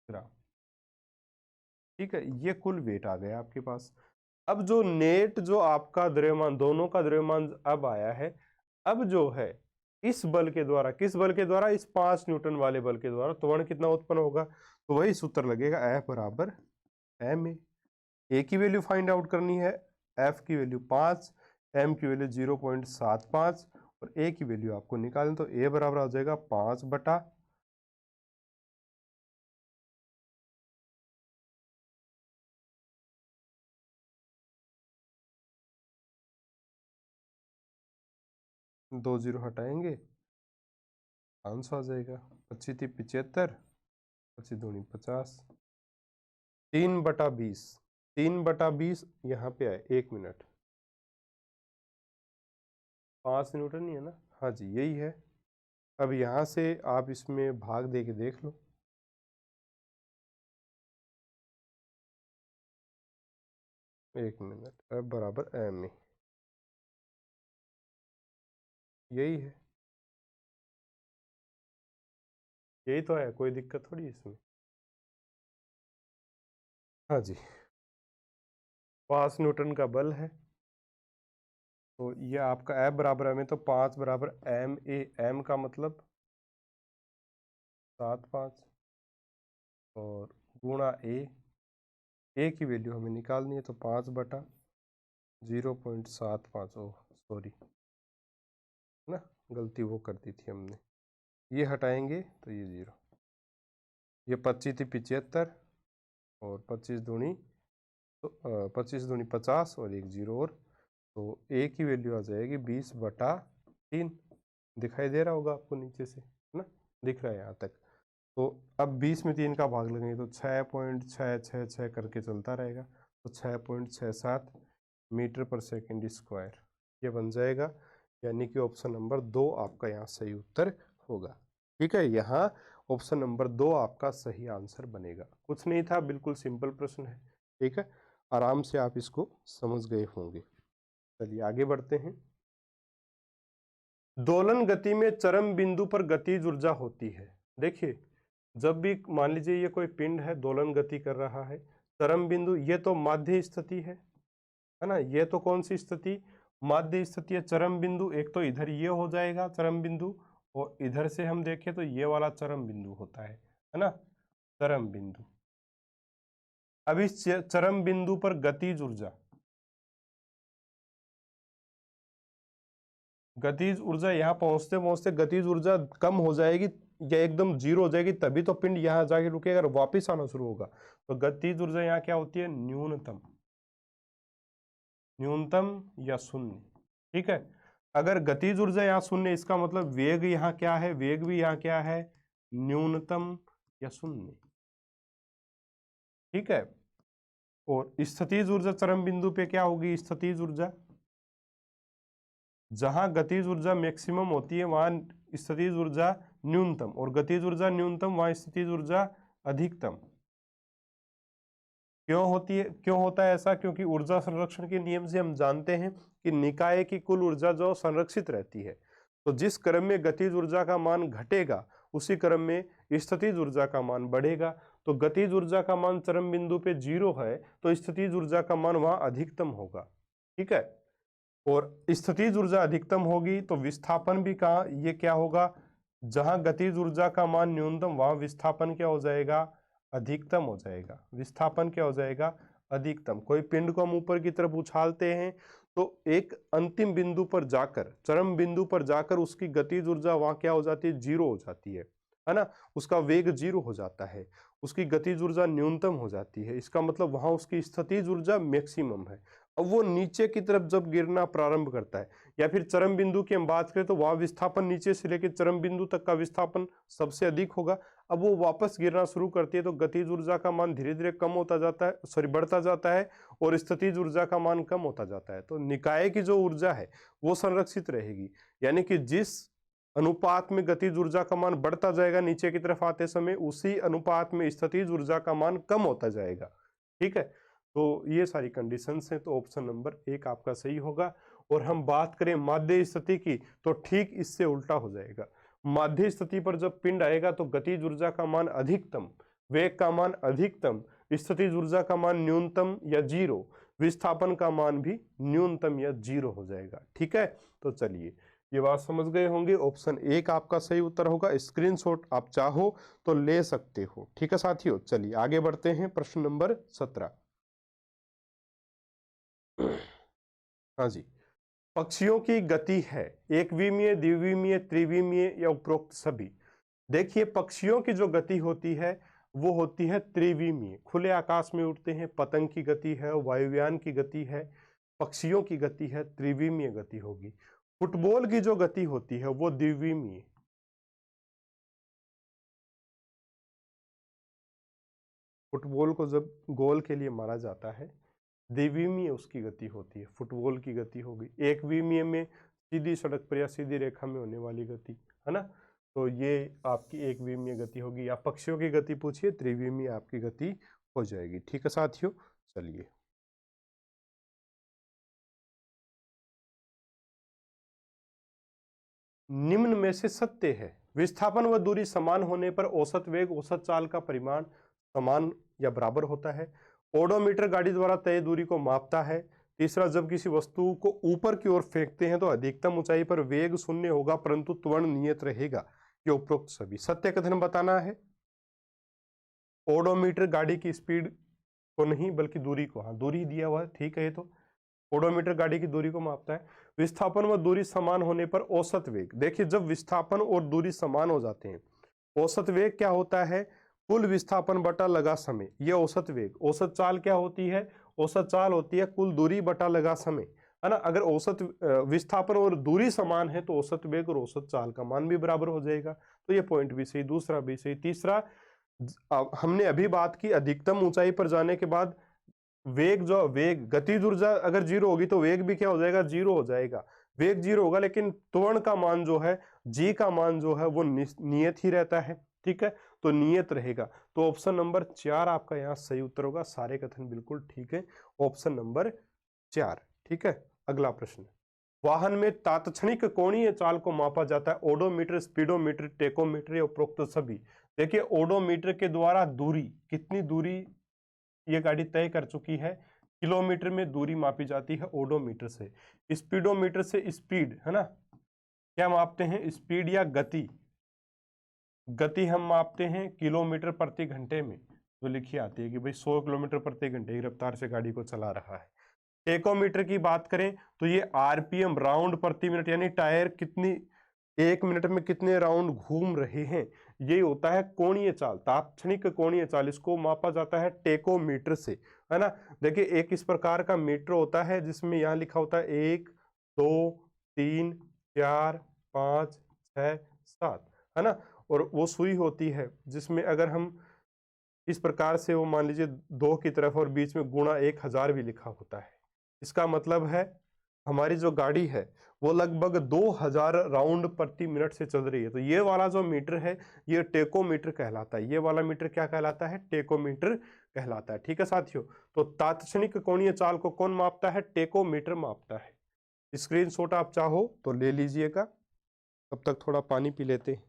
ग्राम, ठीक है, ये कुल वेट आ गया आपके पास। अब जो नेट जो आपका द्रव्यमान, दोनों का द्रव्यमान अब आया है, अब जो है इस बल के द्वारा, किस बल के द्वारा, इस 5 न्यूटन वाले बल के द्वारा त्वरण कितना उत्पन्न होगा, तो वही सूत्र लगेगा F बराबर ma। ए की वैल्यू फाइंड आउट करनी है, F की वैल्यू 5, m की वैल्यू 0.75 और a की वैल्यू आपको निकालें तो a बराबर आ जाएगा 5 बटा 2 0 हटाएंगे 500 आ जाएगा, 25 थी 75, 25 दूनी 50, 3/20, 3/20 यहाँ पे आए, 1 मिनट, 5 न्यूटन ही है ना, हाँ जी यही है। अब यहाँ से आप इसमें भाग दे के देख लो, 1 मिनट, F बराबर ma, यही है, यही तो है, कोई दिक्कत थोड़ी इसमें, हाँ जी 5 न्यूटन का बल है, तो ये आपका F बराबर है में, तो 5 बराबर ma, m का मतलब 7/5 और गुणा a की वैल्यू हमें निकालनी है, तो 5 बटा 0.75, ओह सॉरी ना, गलती वो कर दी थी हमने, ये हटाएंगे तो ये 0, ये 25 थी 75 और 25 दूनी, तो 25 दूनी 50 और एक 0 और, तो a की वैल्यू आ जाएगी 20/3, दिखाई दे रहा होगा आपको नीचे से, है ना, दिख रहा है यहाँ तक। तो अब 20 में 3 का भाग लगेंगे तो 6.666 करके चलता रहेगा, तो 6.67 मीटर पर सेकेंड स्क्वायर ये बन जाएगा, यानी कि ऑप्शन नंबर 2 आपका यहाँ सही उत्तर होगा। ठीक है, यहाँ ऑप्शन नंबर 2 आपका सही आंसर बनेगा, कुछ नहीं था, बिल्कुल सिंपल प्रश्न है। ठीक है, आराम से आप इसको समझ गए होंगे। चलिए आगे बढ़ते हैं। दोलन गति में चरम बिंदु पर गतिज ऊर्जा होती है। देखिए जब भी मान लीजिए ये कोई पिंड है, दोलन गति कर रहा है, चरम बिंदु, ये तो माध्य स्थिति है ना, ये तो कौन सी स्थिति, माध्य स्थिति है। चरम बिंदु एक तो इधर ये हो जाएगा चरम बिंदु, और इधर से हम देखें तो ये वाला चरम बिंदु होता है ना, चरम बिंदु। अब इस चरम बिंदु पर गतिज ऊर्जा, गतिज ऊर्जा यहाँ पहुंचते पहुंचते गतिज ऊर्जा कम हो जाएगी या एकदम 0 हो जाएगी, तभी तो पिंड यहाँ जाके रुकेगा और वापिस आना शुरू होगा। तो गतिज ऊर्जा यहाँ क्या होती है, न्यूनतम, न्यूनतम या शून्य। ठीक है, अगर गतिज ऊर्जा यहाँ शून्य, इसका मतलब वेग यहाँ क्या है, वेग भी यहाँ क्या है, न्यूनतम या शून्य। ठीक है, और स्थितिज ऊर्जा चरम बिंदु पे क्या होगी, स्थितिज ऊर्जा जहां गतिज ऊर्जा मैक्सिमम होती है वहां स्थितिज ऊर्जा न्यूनतम, और गतिज ऊर्जा न्यूनतम वहां स्थितिज ऊर्जा अधिकतम। क्यों होती है, क्यों होता है ऐसा? क्योंकि ऊर्जा संरक्षण के नियम से हम जानते हैं कि निकाय की कुल ऊर्जा जो संरक्षित रहती है, तो जिस क्रम में गतिज ऊर्जा का मान घटेगा उसी क्रम में स्थितिज ऊर्जा का मान बढ़ेगा। तो गतिज ऊर्जा का मान चरम बिंदु पे 0 है तो स्थितिज ऊर्जा का मान वहां अधिकतम होगा, ठीक है। और स्थितिज ऊर्जा अधिकतम होगी तो विस्थापन भी कहाँ, ये क्या होगा, जहां गतिज ऊर्जा का मान न्यूनतम वहां विस्थापन क्या हो जाएगा, अधिकतम हो जाएगा। विस्थापन क्या हो जाएगा, अधिकतम। कोई पिंड को हम ऊपर की तरफ उछालते हैं तो एक अंतिम बिंदु पर जाकर, चरम बिंदु पर जाकर उसकी गतिज ऊर्जा वहां क्या हो जाती है, 0 हो जाती है ना। उसका वेग 0 हो जाता है, उसकी गतिज ऊर्जा न्यूनतम हो जाती है। इसका मतलब वहां उसकी स्थितिज ऊर्जा मैक्सिमम है। अब वो नीचे की तरफ जब गिरना प्रारंभ करता है, या फिर चरम बिंदु की हम बात करें तो वहां विस्थापन नीचे से लेकर चरम बिंदु तक का विस्थापन सबसे अधिक होगा। अब वो वापस गिरना शुरू करती है तो गतिज ऊर्जा का मान धीरे धीरे कम होता जाता है, सॉरी बढ़ता जाता है, और स्थितिज ऊर्जा का मान कम होता जाता है। तो निकाय की जो ऊर्जा है वो संरक्षित रहेगी, यानी कि जिस अनुपात में गतिज ऊर्जा का मान बढ़ता जाएगा नीचे की तरफ आते समय, उसी अनुपात में स्थितिज ऊर्जा का मान कम होता जाएगा, ठीक है। तो ये सारी कंडीशंस हैं, तो ऑप्शन नंबर 1 आपका सही होगा। और हम बात करें माध्य स्थिति की तो ठीक इससे उल्टा हो जाएगा। माध्य स्थिति पर जब पिंड आएगा तो गतिज ऊर्जा का मान अधिकतम, वेग का मान अधिकतम, स्थितिज ऊर्जा का मान न्यूनतम या 0, विस्थापन का मान भी न्यूनतम या 0 हो जाएगा, ठीक है। तो चलिए ये बात समझ गए होंगे। ऑप्शन 1 आपका सही उत्तर होगा। स्क्रीनशॉट आप चाहो तो ले सकते हो, ठीक है साथियों। चलिए आगे बढ़ते हैं, प्रश्न नंबर 17। हाँ जी, पक्षियों की गति है एकविमीय, द्विविमीय, त्रिविमीय या उपरोक्त सभी। देखिए पक्षियों की जो गति होती है वो होती है त्रिविमीय, खुले आकाश में उड़ते हैं, पतंग की गति है, वायुयान की गति है, पक्षियों की गति है, त्रिविमीय गति होगी। फुटबॉल की जो गति होती है वो द्विविमीय, फुटबॉल को जब गोल के लिए मारा जाता है द्विविमीय उसकी गति होती है, फुटबॉल की गति होगी। एकविमीय में सीधी सड़क पर या सीधी रेखा में होने वाली गति, है ना। तो ये आपकी एकविमीय गति होगी। या पक्षियों की गति पूछिए, त्रिविमीय आपकी गति हो जाएगी, ठीक है साथियों। चलिए निम्न में से सत्य है, विस्थापन व दूरी समान होने पर औसत वेग औसत चाल का परिमाण समान या बराबर होता है। ओडोमीटर गाड़ी द्वारा तय दूरी को मापता है। तीसरा, जब किसी वस्तु को ऊपर की ओर फेंकते हैं तो अधिकतम ऊंचाई पर वेग 0 होगा परंतु त्वरण नियत रहेगा। ये उपरोक्त सभी सत्य कथन बताना है। ओडोमीटर गाड़ी की स्पीड को नहीं बल्कि दूरी को, हाँ दूरी दिया हुआ है, ठीक है। ये तो ओडोमीटर गाड़ी की दूरी को मापता है। विस्थापन व दूरी समान होने पर औसत वेग, देखिए जब विस्थापन और दूरी समान हो जाते हैं, औसत वेग क्या होता है, कुल विस्थापन बटा लगा समय, ये औसत वेग। औसत चाल क्या होती है, औसत चाल होती है कुल दूरी बटा लगा समय, है ना। अगर औसत विस्थापन और दूरी समान है तो औसत वेग और औसत चाल का मान भी बराबर हो जाएगा। तो ये पॉइंट भी सही, दूसरा भी सही। तीसरा, हमने अभी बात की अधिकतम ऊंचाई पर जाने के बाद वेग, जो वेग गतिज ऊर्जा अगर 0 होगी तो वेग भी क्या हो जाएगा, 0 हो जाएगा। वेग 0 होगा लेकिन त्वरण का मान जो है, जी का मान जो है वो नियत ही रहता है, ठीक है। तो नियत रहेगा। तो ऑप्शन नंबर 4 आपका यहाँ सही उत्तर होगा। सारे कथन बिल्कुल ठीक है, ऑप्शन नंबर 4, ठीक है। अगला प्रश्न, वाहन में तात्क्षणिक कोणीय चाल को मापा जाता है। ओडोमीटर, स्पीडोमीटर, टेकोमीटर या उपरोक्त सभी। देखिए ओडोमीटर के द्वारा दूरी, कितनी दूरी ये गाड़ी तय कर चुकी है, किलोमीटर में दूरी मापी जाती है ओडोमीटर से। स्पीडोमीटर से स्पीड, है ना, क्या मापते हैं, स्पीड या गति। गति हम मापते हैं किलोमीटर प्रति घंटे में, जो लिखी आती है कि भाई 100 किलोमीटर प्रति घंटे की रफ्तार से गाड़ी को चला रहा है। टेकोमीटर की बात करें तो ये आरपीएम, राउंड प्रति मिनट, यानी टायर कितनी 1 मिनट में कितने राउंड घूम रहे हैं, ये होता है कोणीय चाल, तात्क्षणिक कोणीय चाल। इसको मापा जाता है टेकोमीटर से, है ना। देखिए एक इस प्रकार का मीटर होता है जिसमें यहाँ लिखा होता है 1 2 3 4 5 6 7, है ना। और वो सुई होती है जिसमें अगर हम इस प्रकार से, वो मान लीजिए 2 की तरफ और बीच में गुणा 1000 भी लिखा होता है। इसका मतलब है हमारी जो गाड़ी है वो लगभग 2000 राउंड प्रति मिनट से चल रही है। तो ये वाला जो मीटर है ये टेकोमीटर कहलाता है। ये वाला मीटर क्या कहलाता है? टेकोमीटर कहलाता है। ठीक है साथियों, तो तात्क्षणिक कोणीय चाल को कौन मापता है? टेकोमीटर मापता है। स्क्रीनशॉट आप चाहो तो ले लीजिएगा, तब तक थोड़ा पानी पी लेते हैं।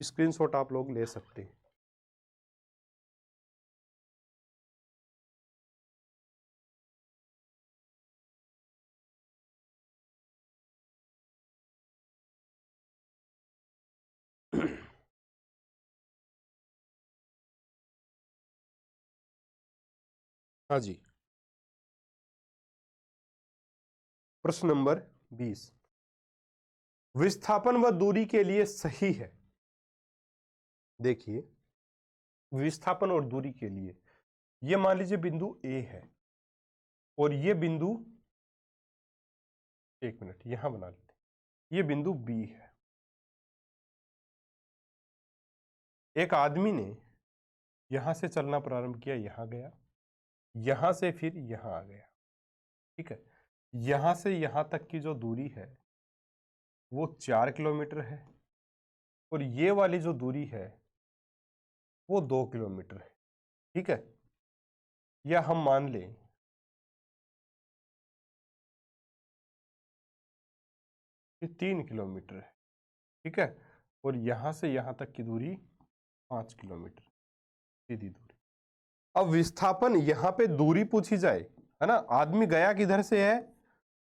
स्क्रीनशॉट आप लोग ले सकते हैं। हाँ जी, प्रश्न नंबर 20, विस्थापन व दूरी के लिए सही है। देखिए, विस्थापन और दूरी के लिए ये मान लीजिए बिंदु ए है और ये बिंदु, एक मिनट यहां बना लेते हैं, ये बिंदु बी है। एक आदमी ने यहां से चलना प्रारंभ किया, यहां गया, यहां से फिर यहां आ गया। ठीक है, यहां से यहां तक की जो दूरी है वो 4 किलोमीटर है और ये वाली जो दूरी है वो 2 किलोमीटर है। ठीक है, या हम मान लें कि 3 किलोमीटर है। ठीक है, और यहां से यहां तक की दूरी 5 किलोमीटर सीधी दूरी। अब विस्थापन यहां पे दूरी पूछी जाए, है ना, आदमी गया किधर से है?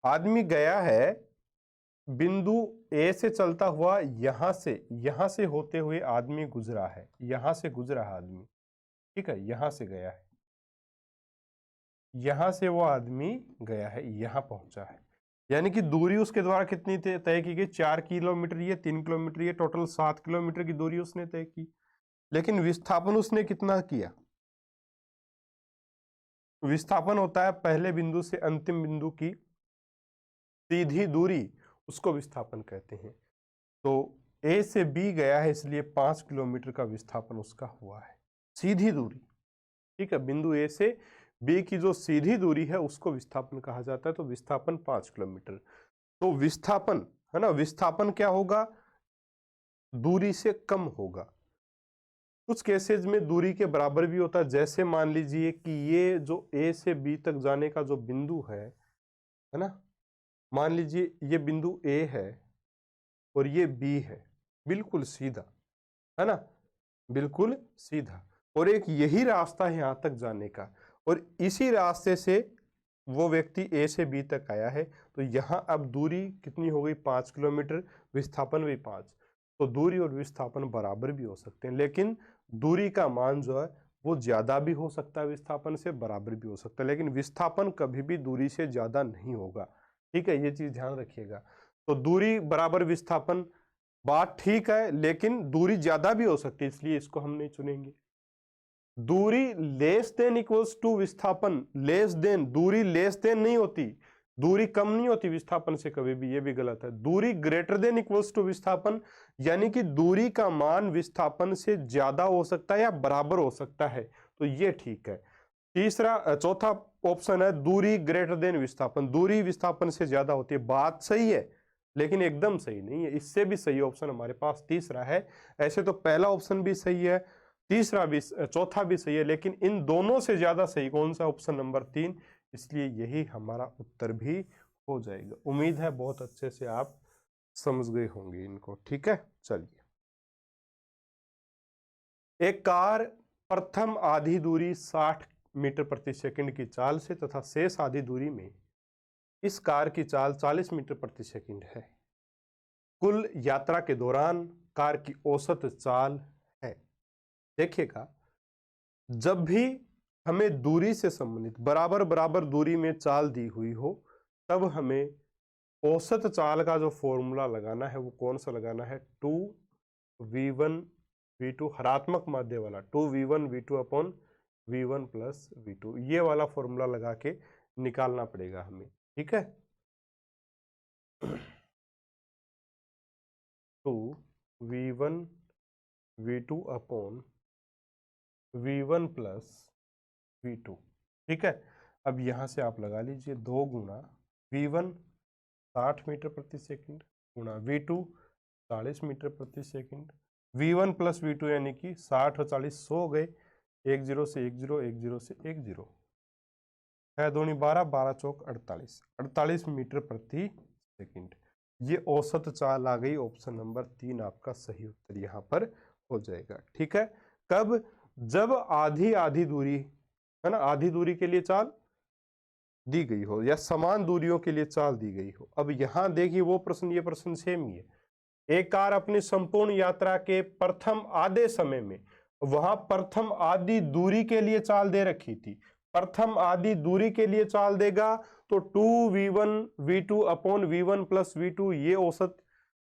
आदमी गया है बिंदु ए से चलता हुआ, यहां से होते हुए आदमी गुजरा है, यहां से गुजरा है आदमी। ठीक है, यहां से गया है, यहां से वो आदमी गया है, यहां पहुंचा है, यानी कि दूरी उसके द्वारा कितनी तय की गई? 4 किलोमीटर, ये 3 किलोमीटर, ये टोटल 7 किलोमीटर की दूरी उसने तय की। लेकिन विस्थापन उसने कितना किया? विस्थापन होता है पहले बिंदु से अंतिम बिंदु की सीधी दूरी, उसको विस्थापन कहते हैं। तो ए से बी गया है, इसलिए 5 किलोमीटर का विस्थापन उसका हुआ है, सीधी दूरी। ठीक है, बिंदु ए से बी की जो सीधी दूरी है उसको विस्थापन कहा जाता है। तो विस्थापन 5 किलोमीटर। तो विस्थापन, है ना, विस्थापन क्या होगा? दूरी से कम होगा। कुछ केसेस में दूरी के बराबर भी होता है, जैसे मान लीजिए कि ये जो ए से बी तक जाने का जो बिंदु है ना, मान लीजिए ये बिंदु ए है और ये बी है, बिल्कुल सीधा, है ना, बिल्कुल सीधा, और एक यही रास्ता है यहां तक जाने का, और इसी रास्ते से वो व्यक्ति ए से बी तक आया है। तो यहां अब दूरी कितनी हो गई? 5 किलोमीटर, विस्थापन भी 5। तो दूरी और विस्थापन बराबर भी हो सकते हैं, लेकिन दूरी का मान जो है वो ज्यादा भी हो सकता है विस्थापन से, बराबर भी हो सकता है, लेकिन विस्थापन कभी भी दूरी से ज्यादा नहीं होगा। ठीक है, ये चीज ध्यान रखिएगा। तो दूरी बराबर विस्थापन, बात ठीक है, लेकिन दूरी ज्यादा भी हो सकती है, इसलिए इसको हम नहीं चुनेंगे। दूरी लेस देन इक्वल्स टू विस्थापन, लेस देन, दूरी लेस देन नहीं होती, दूरी कम नहीं होती विस्थापन से कभी भी, ये भी गलत है। दूरी ग्रेटर देन इक्वल्स टू विस्थापन, यानी कि दूरी का मान विस्थापन से ज्यादा हो सकता है या बराबर हो सकता है, तो ये ठीक है। चौथा ऑप्शन है दूरी ग्रेटर देन विस्थापन, दूरी विस्थापन से ज्यादा होती है, बात सही है लेकिन एकदम सही नहीं है। इससे भी सही ऑप्शन हमारे पास तीसरा है। ऐसे तो पहला ऑप्शन भी सही है, तीसरा भी, चौथा भी सही है, लेकिन इन दोनों से ज्यादा सही कौन सा? Option number 3। इसलिए यही हमारा उत्तर भी हो जाएगा। उम्मीद है बहुत अच्छे से आप समझ गए होंगे इनको। ठीक है, चलिए। एक कार प्रथम आधी दूरी 60 मीटर प्रति सेकंड की चाल से तथा शेष आधी दूरी में इस कार की चाल 40 मीटर प्रति सेकंड है। कुल यात्रा के दौरान कार की औसत चाल है। देखिएगा, जब भी हमें दूरी से संबंधित बराबर बराबर दूरी में चाल दी हुई हो, तब हमें औसत चाल का जो फॉर्मूला लगाना है वो कौन सा लगाना है? 2v1v2, हरात्मक माध्य वाला 2v1v2 upon v1 plus v2, ये वाला फॉर्मूला लगा के निकालना पड़ेगा हमें। ठीक है, तो v1v2 upon v1 plus v2। ठीक है, अब यहां से आप लगा लीजिए 2 गुना v1 60 मीटर प्रति सेकंड गुणा V2 40 मीटर प्रति सेकंड, V1 प्लस V2 यानी कि 60 और 40 100 हो गए, 1 0 से 1 0, 1 0 से 1 0, 6 दूनी 12, 12 चौक 48, 48 मीटर प्रति सेकंड। ये औसत चाल आ गई। ऑप्शन नंबर 3 आपका सही उत्तर यहाँ पर हो जाएगा। ठीक है, कब? जब आधी आधी दूरी है ना, आधी दूरी के लिए चाल दी गई हो या समान दूरियों के लिए चाल दी गई हो। अब यहां देखिए वो प्रश्न, ये प्रश्न सेम ही है। एक कार अपनी संपूर्ण यात्रा के प्रथम आधे समय में, वहां प्रथम आधी दूरी के लिए चाल दे रखी थी, प्रथम आधी दूरी के लिए चाल देगा तो 2v1 v2 upon v1 plus v2 ये औसत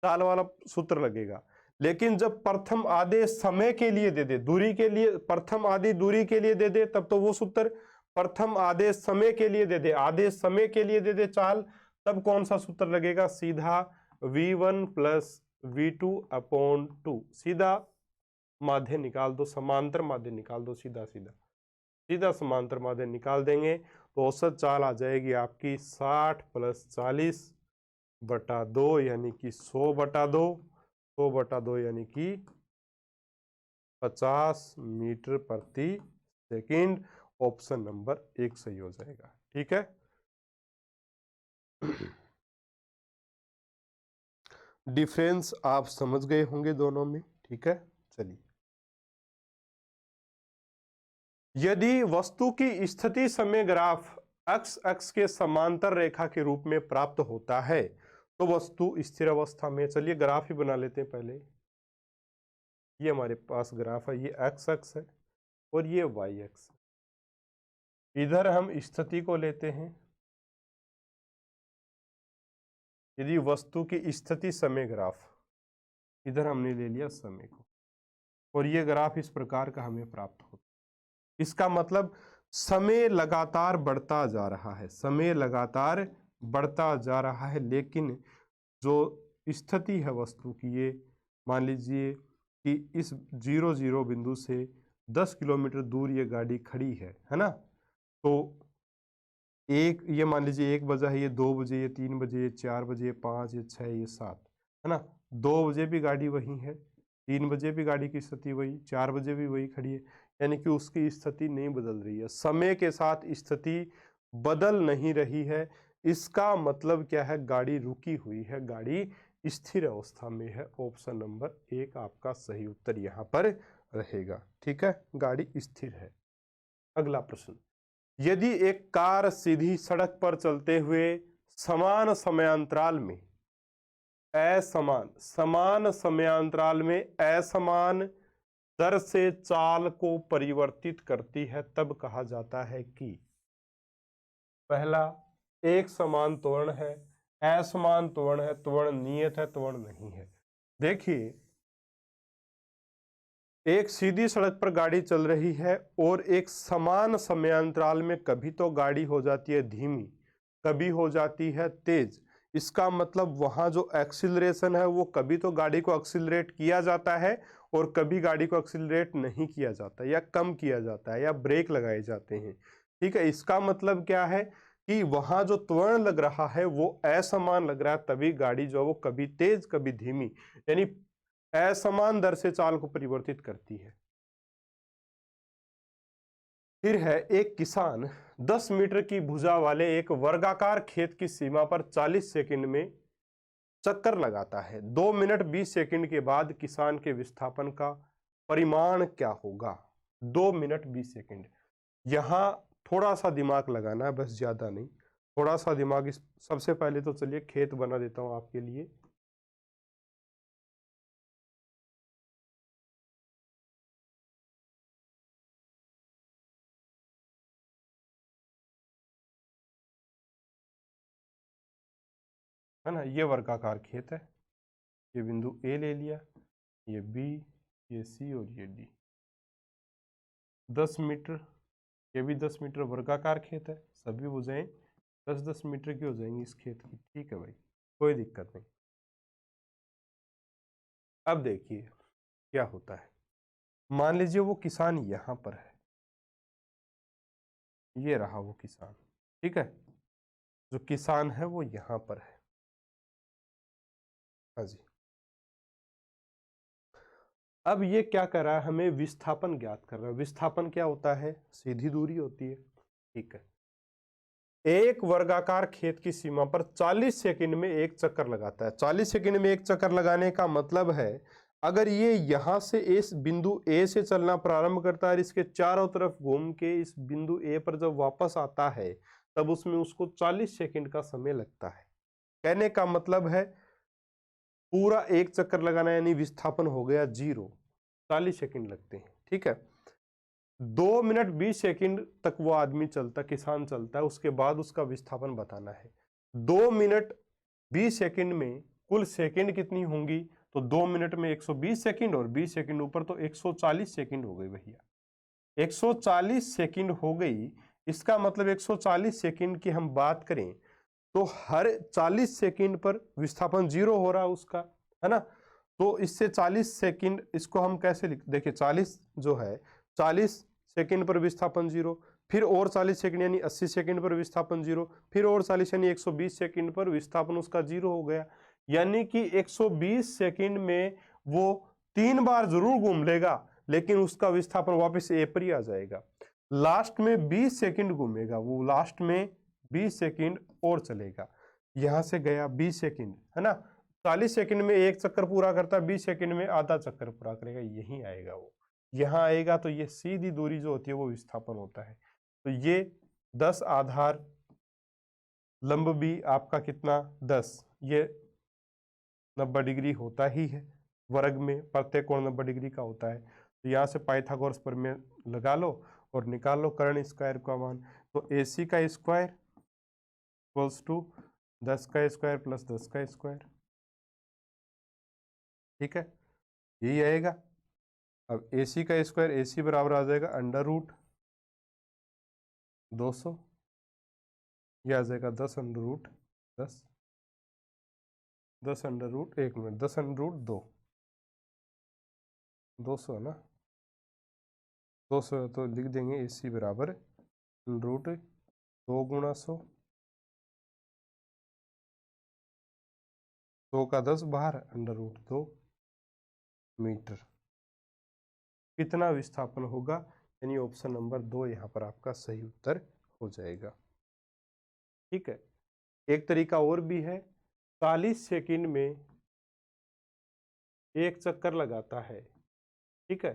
चाल वाला सूत्र लगेगा। लेकिन जब प्रथम आधे समय के लिए दे दे, दूरी के लिए, प्रथम आधी दूरी के लिए दे दे, तब तो वो सूत्र, प्रथम आधे समय के लिए दे दे, आधे समय के लिए दे दे चाल, तब कौन सा सूत्र लगेगा? सीधा v1 प्लस v2 अपॉन 2, सीधा माध्य निकाल दो, समांतर माध्य निकाल दो, सीधा सीधा सीधा समांतर माध्य निकाल देंगे तो औसत चाल आ जाएगी आपकी 60 प्लस 40 बटा 2 यानी कि 100 बटा 2, 100 बटा 2 यानी कि 50 मीटर प्रति सेकंड। ऑप्शन नंबर 1 सही हो जाएगा। ठीक है, डिफरेंस आप समझ गए होंगे दोनों में। ठीक है, चलिए, यदि वस्तु की स्थिति समय ग्राफ एक्स अक्ष के समांतर रेखा के रूप में प्राप्त होता है तो वस्तु स्थिर अवस्था में। चलिए ग्राफ ही बना लेते हैं पहले। ये हमारे पास ग्राफ है, ये एक्स अक्ष है और ये वाई अक्ष है। इधर हम स्थिति को लेते हैं, यदि वस्तु की स्थिति समय ग्राफ, इधर हमने ले लिया समय को, और ये ग्राफ इस प्रकार का हमें प्राप्त होता है। इसका मतलब समय लगातार बढ़ता जा रहा है, समय लगातार बढ़ता जा रहा है, लेकिन जो स्थिति है वस्तु की, ये मान लीजिए कि इस 0 0 बिंदु से 10 किलोमीटर दूर ये गाड़ी खड़ी है ना, तो एक, ये मान लीजिए 1 बजा है, ये 2 बजे, ये 3 बजे, ये 4 बजे, ये 5, ये 6, ये 7, है ना। 2 बजे भी गाड़ी वही है, 3 बजे भी गाड़ी की स्थिति वही, 4 बजे भी वही खड़ी है, यानी कि उसकी स्थिति नहीं बदल रही है, समय के साथ स्थिति बदल नहीं रही है। इसका मतलब क्या है? गाड़ी रुकी हुई है, गाड़ी स्थिर अवस्था में है। ऑप्शन नंबर 1 आपका सही उत्तर यहाँ पर रहेगा। ठीक है, गाड़ी स्थिर है। अगला प्रश्न, यदि एक कार सीधी सड़क पर चलते हुए समान समयांतराल में समान समयांतराल में असमान दर से चाल को परिवर्तित करती है, तब कहा जाता है कि पहला, एक समान त्वरण है, असमान त्वरण है, त्वरण नियत है, त्वरण नहीं है। देखिए, एक सीधी सड़क पर गाड़ी चल रही है और एक समान समयांतराल में कभी तो गाड़ी हो जाती है धीमी, कभी हो जाती है तेज। इसका मतलब वहां जो एक्सीलरेशन है वो कभी तो गाड़ी को एक्सीलरेट किया जाता है और कभी गाड़ी को एक्सीलरेट नहीं किया जाता, या कम किया जाता है, या ब्रेक लगाए जाते हैं। ठीक है, इसका मतलब क्या है कि वहां जो त्वरण लग रहा है वो असमान लग रहा है, तभी गाड़ी जो है वो कभी तेज कभी धीमी, यानी असमान दर से चाल को परिवर्तित करती है। फिर है, एक किसान 10 मीटर की भुजा वाले एक वर्गाकार खेत की सीमा पर 40 सेकंड में चक्कर लगाता है। 2 मिनट 20 सेकंड के बाद किसान के विस्थापन का परिमाण क्या होगा? 2 मिनट 20 सेकंड। यहां थोड़ा सा दिमाग लगाना है, बस ज्यादा नहीं, थोड़ा सा दिमाग। सबसे पहले तो चलिए खेत बना देता हूं आपके लिए। है ना, ये वर्गाकार खेत है, ये बिंदु ए ले लिया, ये बी, ये सी और ये डी। 10 मीटर, ये भी 10 मीटर वर्गाकार खेत है, सभी भुजाएं 10-10 मीटर की हो जाएंगी इस खेत की। ठीक है भाई, कोई दिक्कत नहीं। अब देखिए क्या होता है, मान लीजिए वो किसान यहां पर है, ये रहा वो किसान। ठीक है, जो किसान है वो यहां पर है, हाँ जी। अब ये क्या कर रहा है, हमें विस्थापन ज्ञात कर रहा है। विस्थापन क्या होता है, सीधी दूरी होती है। ठीक है, एक वर्गाकार खेत की सीमा पर 40 सेकंड में एक चक्कर लगाता है। 40 सेकंड में एक चक्कर लगाने का मतलब है, अगर ये यहां से इस बिंदु ए से चलना प्रारंभ करता है और इसके चारों तरफ घूम के इस बिंदु ए पर जब वापस आता है, तब उसमें उसको 40 सेकंड का समय लगता है। कहने का मतलब है पूरा एक चक्कर लगाना यानी विस्थापन हो गया 0, 40 सेकंड लगते हैं। ठीक है, 2 मिनट 20 सेकंड तक वो आदमी चलता, किसान चलता है, उसके बाद उसका विस्थापन बताना है। 2 मिनट 20 सेकंड में कुल सेकंड कितनी होंगी, तो 2 मिनट में 120 सेकंड और 20 सेकंड ऊपर तो 140 सेकंड हो गई भैया। 140 सेकंड हो गई, इसका मतलब 140 सेकंड की हम बात करें तो हर 40 सेकंड पर विस्थापन 0 हो रहा है उसका, है ना। तो इससे 40 सेकंड, इसको हम कैसे लिख, देखिए 40 जो है 40 सेकंड पर विस्थापन 0, फिर और 40 सेकंड यानी 80 सेकंड पर विस्थापन 0, फिर और 40 यानी 120 सेकंड पर विस्थापन उसका 0 हो गया। यानी कि 120 सेकंड में वो 3 बार जरूर घूम लेगा, लेकिन उसका विस्थापन वापस ए पर ही आ जाएगा। लास्ट में 20 सेकंड घूमेगा वो, लास्ट में 20 सेकंड और चलेगा। यहां से गया 20 सेकंड, है ना। 40 सेकंड में एक चक्कर पूरा करता है, 20 सेकंड में आधा चक्कर पूरा करेगा, यही आएगा वो। यहां आएगा तो ये सीधी दूरी जो होती है वो विस्थापन होता है। तो ये 10 आधार, लंब भी आपका कितना 10, ये 90 डिग्री होता ही है। वर्ग में प्रत्येक कोण 90 डिग्री का होता है। तो यहाँ से पाइथागोरस प्रमेय लगा लो और निकाल लो कर्ण स्क्वायर का मान। तो AC का स्क्वायर इक्वल्स टू 10 का स्क्वायर प्लस 10 का स्क्वायर। ठीक है, यही आएगा। अब AC का स्क्वायर, AC बराबर आ जाएगा √200, यह आ जाएगा 10 √10, 10 √ 1 मिनट 10 √2, 200 ना, 200 तो लिख देंगे AC बराबर √2 गुणा 100, 100 का 10 बाहर √2 मीटर। कितना विस्थापन होगा, यानी ऑप्शन नंबर 2 यहाँ पर आपका सही उत्तर हो जाएगा। ठीक है, एक तरीका और भी है, 40 सेकंड में एक चक्कर लगाता है। ठीक है,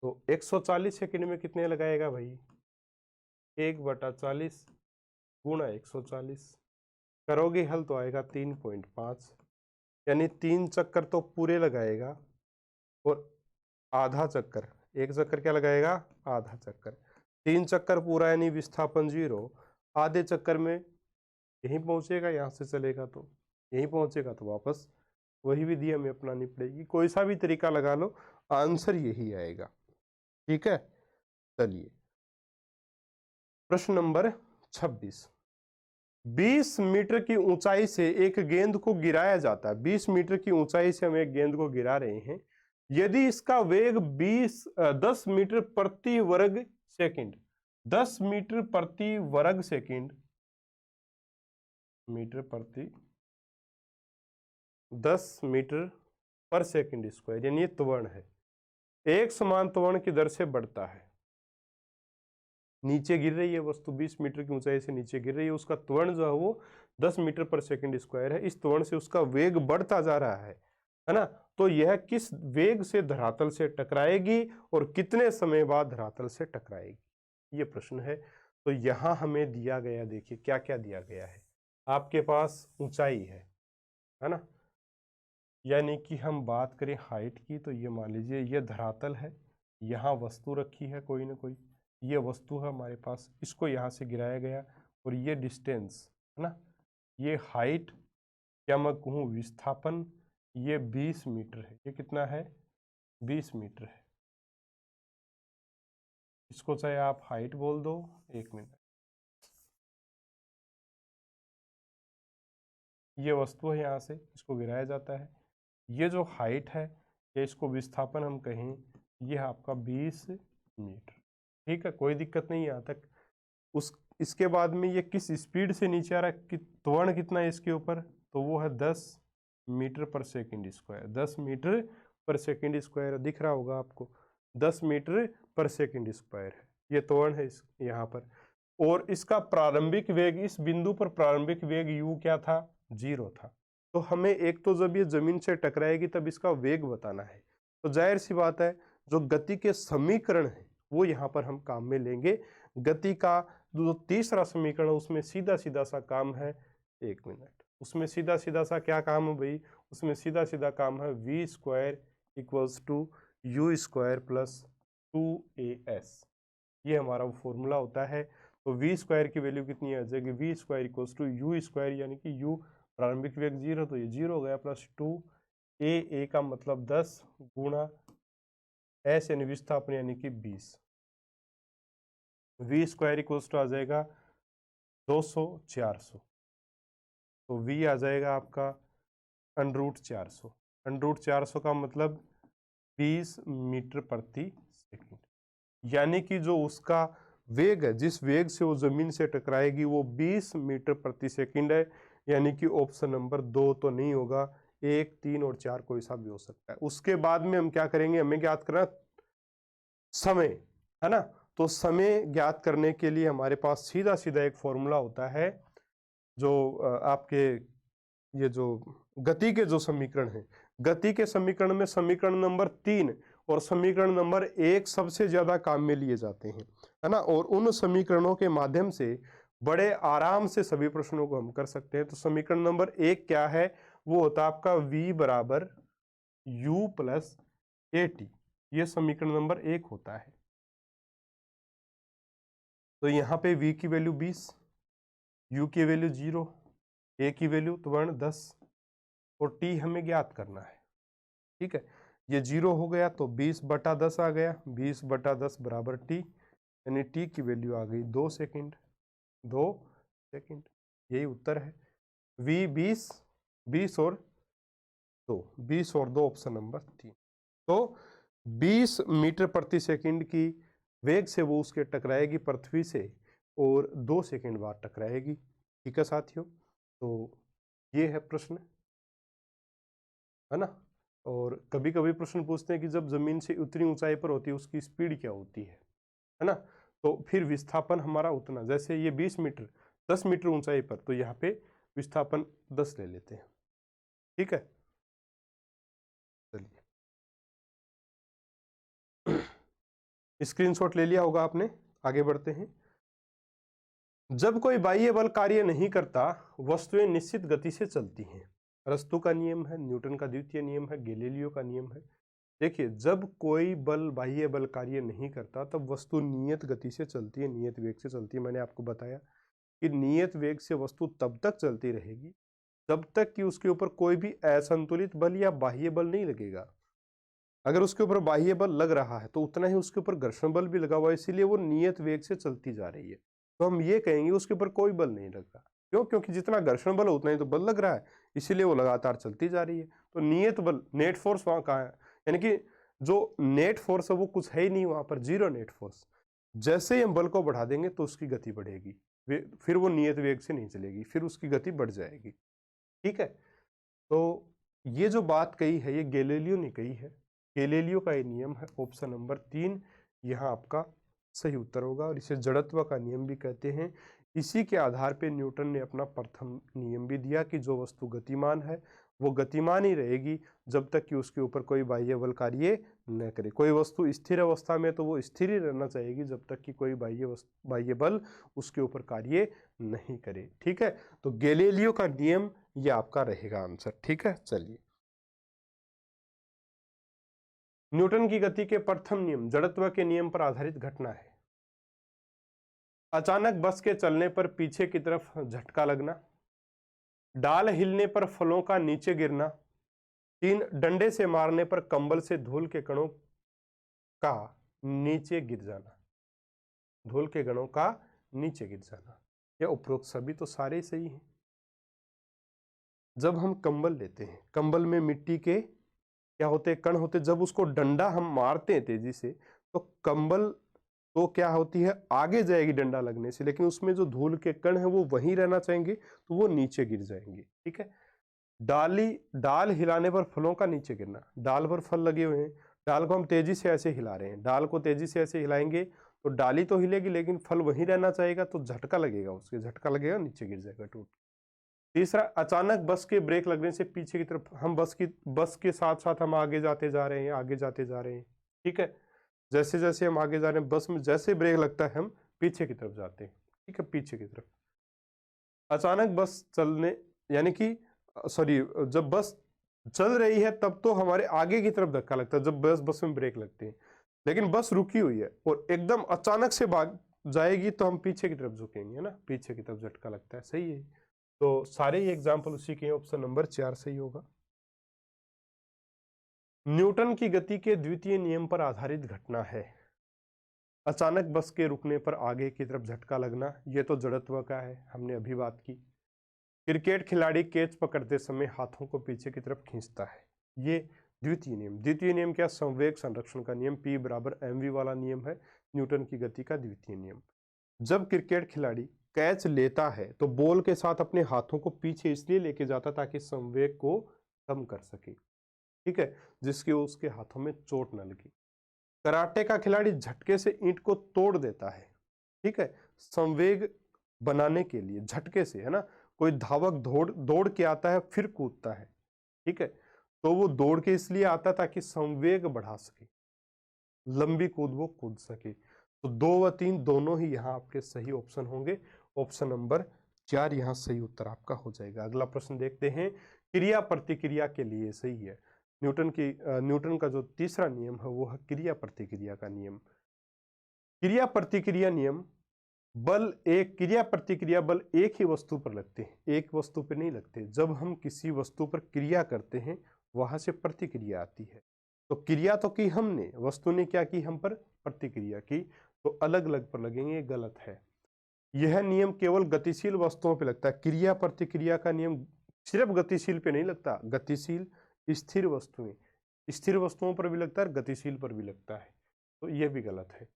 तो 140 सेकंड में कितने लगाएगा भाई, 1/40 गुणा 140, करोगे हल तो आएगा 3.5, यानी 3 चक्कर तो पूरे लगाएगा और आधा चक्कर, एक चक्कर क्या लगाएगा, आधा चक्कर। 3 चक्कर पूरा यानी विस्थापन 0, आधे चक्कर में यहीं पहुंचेगा, यहाँ से चलेगा तो यहीं पहुंचेगा, तो वापस वही विधि हमें अपनानी पड़ेगी। कोई सा भी तरीका लगा लो, आंसर यही आएगा। ठीक है, चलिए प्रश्न नंबर 26। 20 मीटर की ऊंचाई से एक गेंद को गिराया जाता है। 20 मीटर की ऊंचाई से हम एक गेंद को गिरा रहे हैं। यदि इसका वेग 10 मीटर प्रति वर्ग सेकंड, 10 मीटर प्रति वर्ग सेकंड, मीटर प्रति 10 मीटर पर सेकंड स्क्वायर, यानी ये त्वरण है, एक समान त्वरण की दर से बढ़ता है। नीचे गिर रही है वस्तु, 20 मीटर की ऊंचाई से नीचे गिर रही है, उसका त्वरण जो है वो 10 मीटर पर सेकंड स्क्वायर है। इस त्वरण से उसका वेग बढ़ता जा रहा है ना। तो यह किस वेग से धरातल से टकराएगी और कितने समय बाद धरातल से टकराएगी, ये प्रश्न है। तो यहां हमें दिया गया, देखिए क्या क्या दिया गया है। आपके पास ऊंचाई है ना, यानी कि हम बात करें हाइट की, तो ये मान लीजिए ये धरातल है, यहाँ वस्तु रखी है कोई ना कोई, ये वस्तु है हमारे पास, इसको यहाँ से गिराया गया, और ये डिस्टेंस है ना, ये हाइट या मैं कहूँ विस्थापन, ये 20 मीटर है। ये कितना है, 20 मीटर है। इसको चाहे आप हाइट बोल दो, 1 मिनट, ये वस्तु है, यहाँ से इसको गिराया जाता है। ये जो हाइट है या इसको विस्थापन हम कहें, ये है आपका 20 मीटर। ठीक है, कोई दिक्कत नहीं है यहाँ तक। इसके बाद में ये किस स्पीड से नीचे आ रहा है, त्वरण कितना है इसके ऊपर, तो वो है 10 मीटर पर सेकंड स्क्वायर, 10 मीटर पर सेकंड स्क्वायर दिख रहा होगा आपको, 10 मीटर पर सेकंड स्क्वायर है, ये त्वरण है यहाँ पर। और इसका प्रारंभिक वेग, इस बिंदु पर प्रारंभिक वेग u क्या था, 0 था। तो हमें एक तो जब ये जमीन से टकराएगी तब इसका वेग बताना है, तो जाहिर सी बात है जो गति के समीकरण है वो यहाँ पर हम काम में लेंगे। गति का जो तीसरा समीकरण है उसमें सीधा सीधा सा काम है, 1 मिनट, उसमें सीधा सीधा सा क्या काम है भाई, उसमें सीधा सीधा काम है v square equals to u square plus 2as, ये हमारा वो फॉर्मूला होता है। तो v स्क्वायर की वैल्यू कितनी आ जाएगी, v square equals to u square, यानी कि u प्रारंभिक वेग 0 तो ये 0 हो गया, प्लस 2a का मतलब 10 गुणा s यानी विस्थापन यानी कि 20, v स्क्वायर इक्वल्स टू आ जाएगा 200 400, तो v आ जाएगा आपका √400, √400 का मतलब 20 मीटर प्रति सेकंड, यानी कि जो उसका वेग है, जिस वेग से वो जमीन से टकराएगी वो 20 मीटर प्रति सेकंड है, यानी कि ऑप्शन नंबर 2 तो नहीं होगा, 1, 3 और 4 कोई सा भी हो सकता है। उसके बाद में हम क्या करेंगे, हमें ज्ञात करना समय, है ना। तो समय ज्ञात करने के लिए हमारे पास सीधा सीधा एक फॉर्मूला होता है, जो आपके ये जो गति के जो समीकरण है, गति के समीकरण में समीकरण नंबर 3 और समीकरण नंबर 1 सबसे ज्यादा काम में लिए जाते हैं, है ना। और उन समीकरणों के माध्यम से बड़े आराम से सभी प्रश्नों को हम कर सकते हैं। तो समीकरण नंबर 1 क्या है, वो होता है आपका v बराबर u प्लस at, ये समीकरण नंबर 1 होता है। तो यहाँ पे v की वैल्यू 20, u की वैल्यू 0, a की वैल्यू त्वरण 10 और t हमें ज्ञात करना है, ठीक है। ये 0 हो गया तो 20/10 आ गया, 20/10 बराबर t, यानी t की वैल्यू आ गई 2 सेकंड, 2 सेकंड, यही उत्तर है। v 20, 20 और 2, 20 और 2 ऑप्शन नंबर 3। तो 20 मीटर प्रति सेकंड की वेग से वो उसके टकराएगी पृथ्वी से और 2 सेकंड बाद टकराएगी, ठीक है साथियों। तो ये है प्रश्न, है ना। और कभी कभी प्रश्न पूछते हैं कि जब जमीन से उतनी ऊंचाई पर होती है उसकी स्पीड क्या होती है ना। तो फिर विस्थापन हमारा उतना, जैसे ये 20 मीटर 10 मीटर ऊंचाई पर, तो यहाँ पे विस्थापन 10 ले लेते हैं, ठीक है। चलिए स्क्रीनशॉट ले लिया होगा आपने, आगे बढ़ते हैं। जब कोई बाह्य बल कार्य नहीं करता वस्तुएं निश्चित गति से चलती हैं, अरस्तू का नियम है, न्यूटन का द्वितीय नियम है, गैलीलियो का नियम है। देखिए जब कोई बल बाह्य बल कार्य नहीं करता तब वस्तु नियत गति से चलती है, नियत वेग से चलती है। मैंने आपको बताया कि नियत वेग से वस्तु तब तक चलती रहेगी जब तक कि उसके ऊपर कोई भी असंतुलित बल या बाह्य बल नहीं लगेगा। अगर उसके ऊपर बाह्य बल लग रहा है तो उतना ही उसके ऊपर घर्षण बल भी लगा हुआ है, इसीलिए वो नियत वेग से चलती जा रही है। तो हम ये कहेंगे उसके ऊपर कोई बल नहीं लग रहा, क्यों, क्योंकि जितना घर्षण बल उतना ही तो बल लग रहा है, इसीलिए वो लगातार चलती जा रही है। तो नियत बल, नेट फोर्स वहां कहाँ है, यानी कि जो नेट फोर्स है वो कुछ है ही नहीं वहां पर, जीरो नेट फोर्स। जैसे ही हम बल को बढ़ा देंगे तो उसकी गति बढ़ेगी, फिर वो नियत वेग से नहीं चलेगी, फिर उसकी गति बढ़ जाएगी, ठीक है। तो ये जो बात कही है ये गैलीलियो ने कही है, गैलीलियो का ये नियम है, ऑप्शन नंबर 3 यहाँ आपका सही उत्तर होगा। और इसे जड़त्व का नियम भी कहते हैं। इसी के आधार पे न्यूटन ने अपना प्रथम नियम भी दिया कि जो वस्तु गतिमान है वो गतिमान ही रहेगी जब तक कि उसके ऊपर कोई बाह्य बल कार्य न करे। कोई वस्तु स्थिर अवस्था में तो वो स्थिर ही रहना चाहिए जब तक कि कोई बाह्य बल उसके ऊपर कार्य नहीं करे, ठीक है। तो गैलीलियो का नियम ये आपका रहेगा आंसर, ठीक है। चलिए न्यूटन की गति के प्रथम नियम जड़त्व के नियम पर आधारित घटना है। अचानक बस के चलने पर पीछे की तरफ झटका लगना, डाल हिलने पर फलों का नीचे गिरना, 3 डंडे से मारने पर कंबल से धूल के कणों का नीचे गिर जाना, धूल के कणों का नीचे गिर जाना। ये उपरोक्त सभी तो सारे ही सही हैं। जब हम कंबल लेते हैं, कंबल में मिट्टी के क्या होते हैं, कण होते हैं। जब उसको डंडा हम मारते हैं तेजी से तो कंबल तो क्या होती है, आगे जाएगी डंडा लगने से, लेकिन उसमें जो धूल के कण है वो वहीं रहना चाहेंगे तो वो नीचे गिर जाएंगे, ठीक है। डाल हिलाने पर फलों का नीचे गिरना। डाल पर फल लगे हुए हैं, डाल को हम तेजी से ऐसे हिला रहे हैं, डाल को तेजी से ऐसे हिलाएंगे तो डाली तो हिलेगी लेकिन फल वहीं रहना चाहेगा, तो झटका लगेगा, उसके झटका लगेगा, नीचे गिर जाएगा टूट। तीसरा, अचानक बस के ब्रेक लगने से पीछे की तरफ, हम बस के साथ साथ हम आगे जाते जा रहे हैं, आगे जाते जा रहे हैं, ठीक है। जैसे जैसे हम आगे जा रहे हैं, बस में जैसे ब्रेक लगता है हम पीछे की तरफ जाते हैं, ठीक है, पीछे की तरफ। अचानक बस चलने, यानी कि सॉरी, जब बस चल रही है तब तो हमारे आगे की तरफ धक्का लगता है, जब बस में ब्रेक लगते हैं। लेकिन बस रुकी हुई है और एकदम अचानक से भाग जाएगी तो हम पीछे की तरफ झुकेंगे, है ना, पीछे की तरफ झटका लगता है। सही है, तो सारे ही एग्जाम्पल उसी के, ऑप्शन नंबर 4 सही होगा। न्यूटन की गति के द्वितीय नियम पर आधारित घटना है। अचानक बस के रुकने पर आगे की तरफ झटका लगना, यह तो जड़त्व का है, हमने अभी बात की। क्रिकेट खिलाड़ी कैच पकड़ते समय हाथों को पीछे की तरफ खींचता है, ये द्वितीय नियम। द्वितीय नियम क्या? संवेग संरक्षण का नियम, P बराबर mv वाला नियम है, न्यूटन की गति का द्वितीय नियम। जब क्रिकेट खिलाड़ी कैच लेता है तो बॉल के साथ अपने हाथों को पीछे इसलिए लेके जाता ताकि संवेग को कम कर सके, ठीक है, जिसकी उसके हाथों में चोट न लगी। कराटे का खिलाड़ी झटके से ईंट को तोड़ देता है, ठीक है, संवेग बनाने के लिए, झटके से, है ना। कोई धावक दौड़ के आता है फिर कूदता है, ठीक है, तो वो दौड़ के इसलिए आता ताकि संवेग बढ़ा सके, लंबी कूद वो कूद सके। तो 2 व 3 दोनों ही यहाँ आपके सही ऑप्शन होंगे। ऑप्शन नंबर 4 यहाँ सही उत्तर आपका हो जाएगा। अगला प्रश्न देखते हैं, क्रिया प्रतिक्रिया के लिए सही है। न्यूटन का जो तीसरा नियम है वो है क्रिया प्रतिक्रिया का नियम। क्रिया प्रतिक्रिया नियम, क्रिया प्रतिक्रिया बल एक ही वस्तु पर लगते हैं, एक वस्तु पर नहीं लगते। जब हम किसी वस्तु पर क्रिया करते हैं वहां से प्रतिक्रिया आती है। तो क्रिया तो की हमने, वस्तु ने क्या की, हम पर प्रतिक्रिया की, तो अलग अलग पर लगेंगे, गलत है। यह नियम केवल गतिशील वस्तुओं पर लगता है। क्रिया प्रतिक्रिया का नियम सिर्फ गतिशील पे नहीं लगता, गतिशील स्थिर वस्तुओं पर भी लगता है, गतिशील पर भी लगता है, तो यह भी गलत है।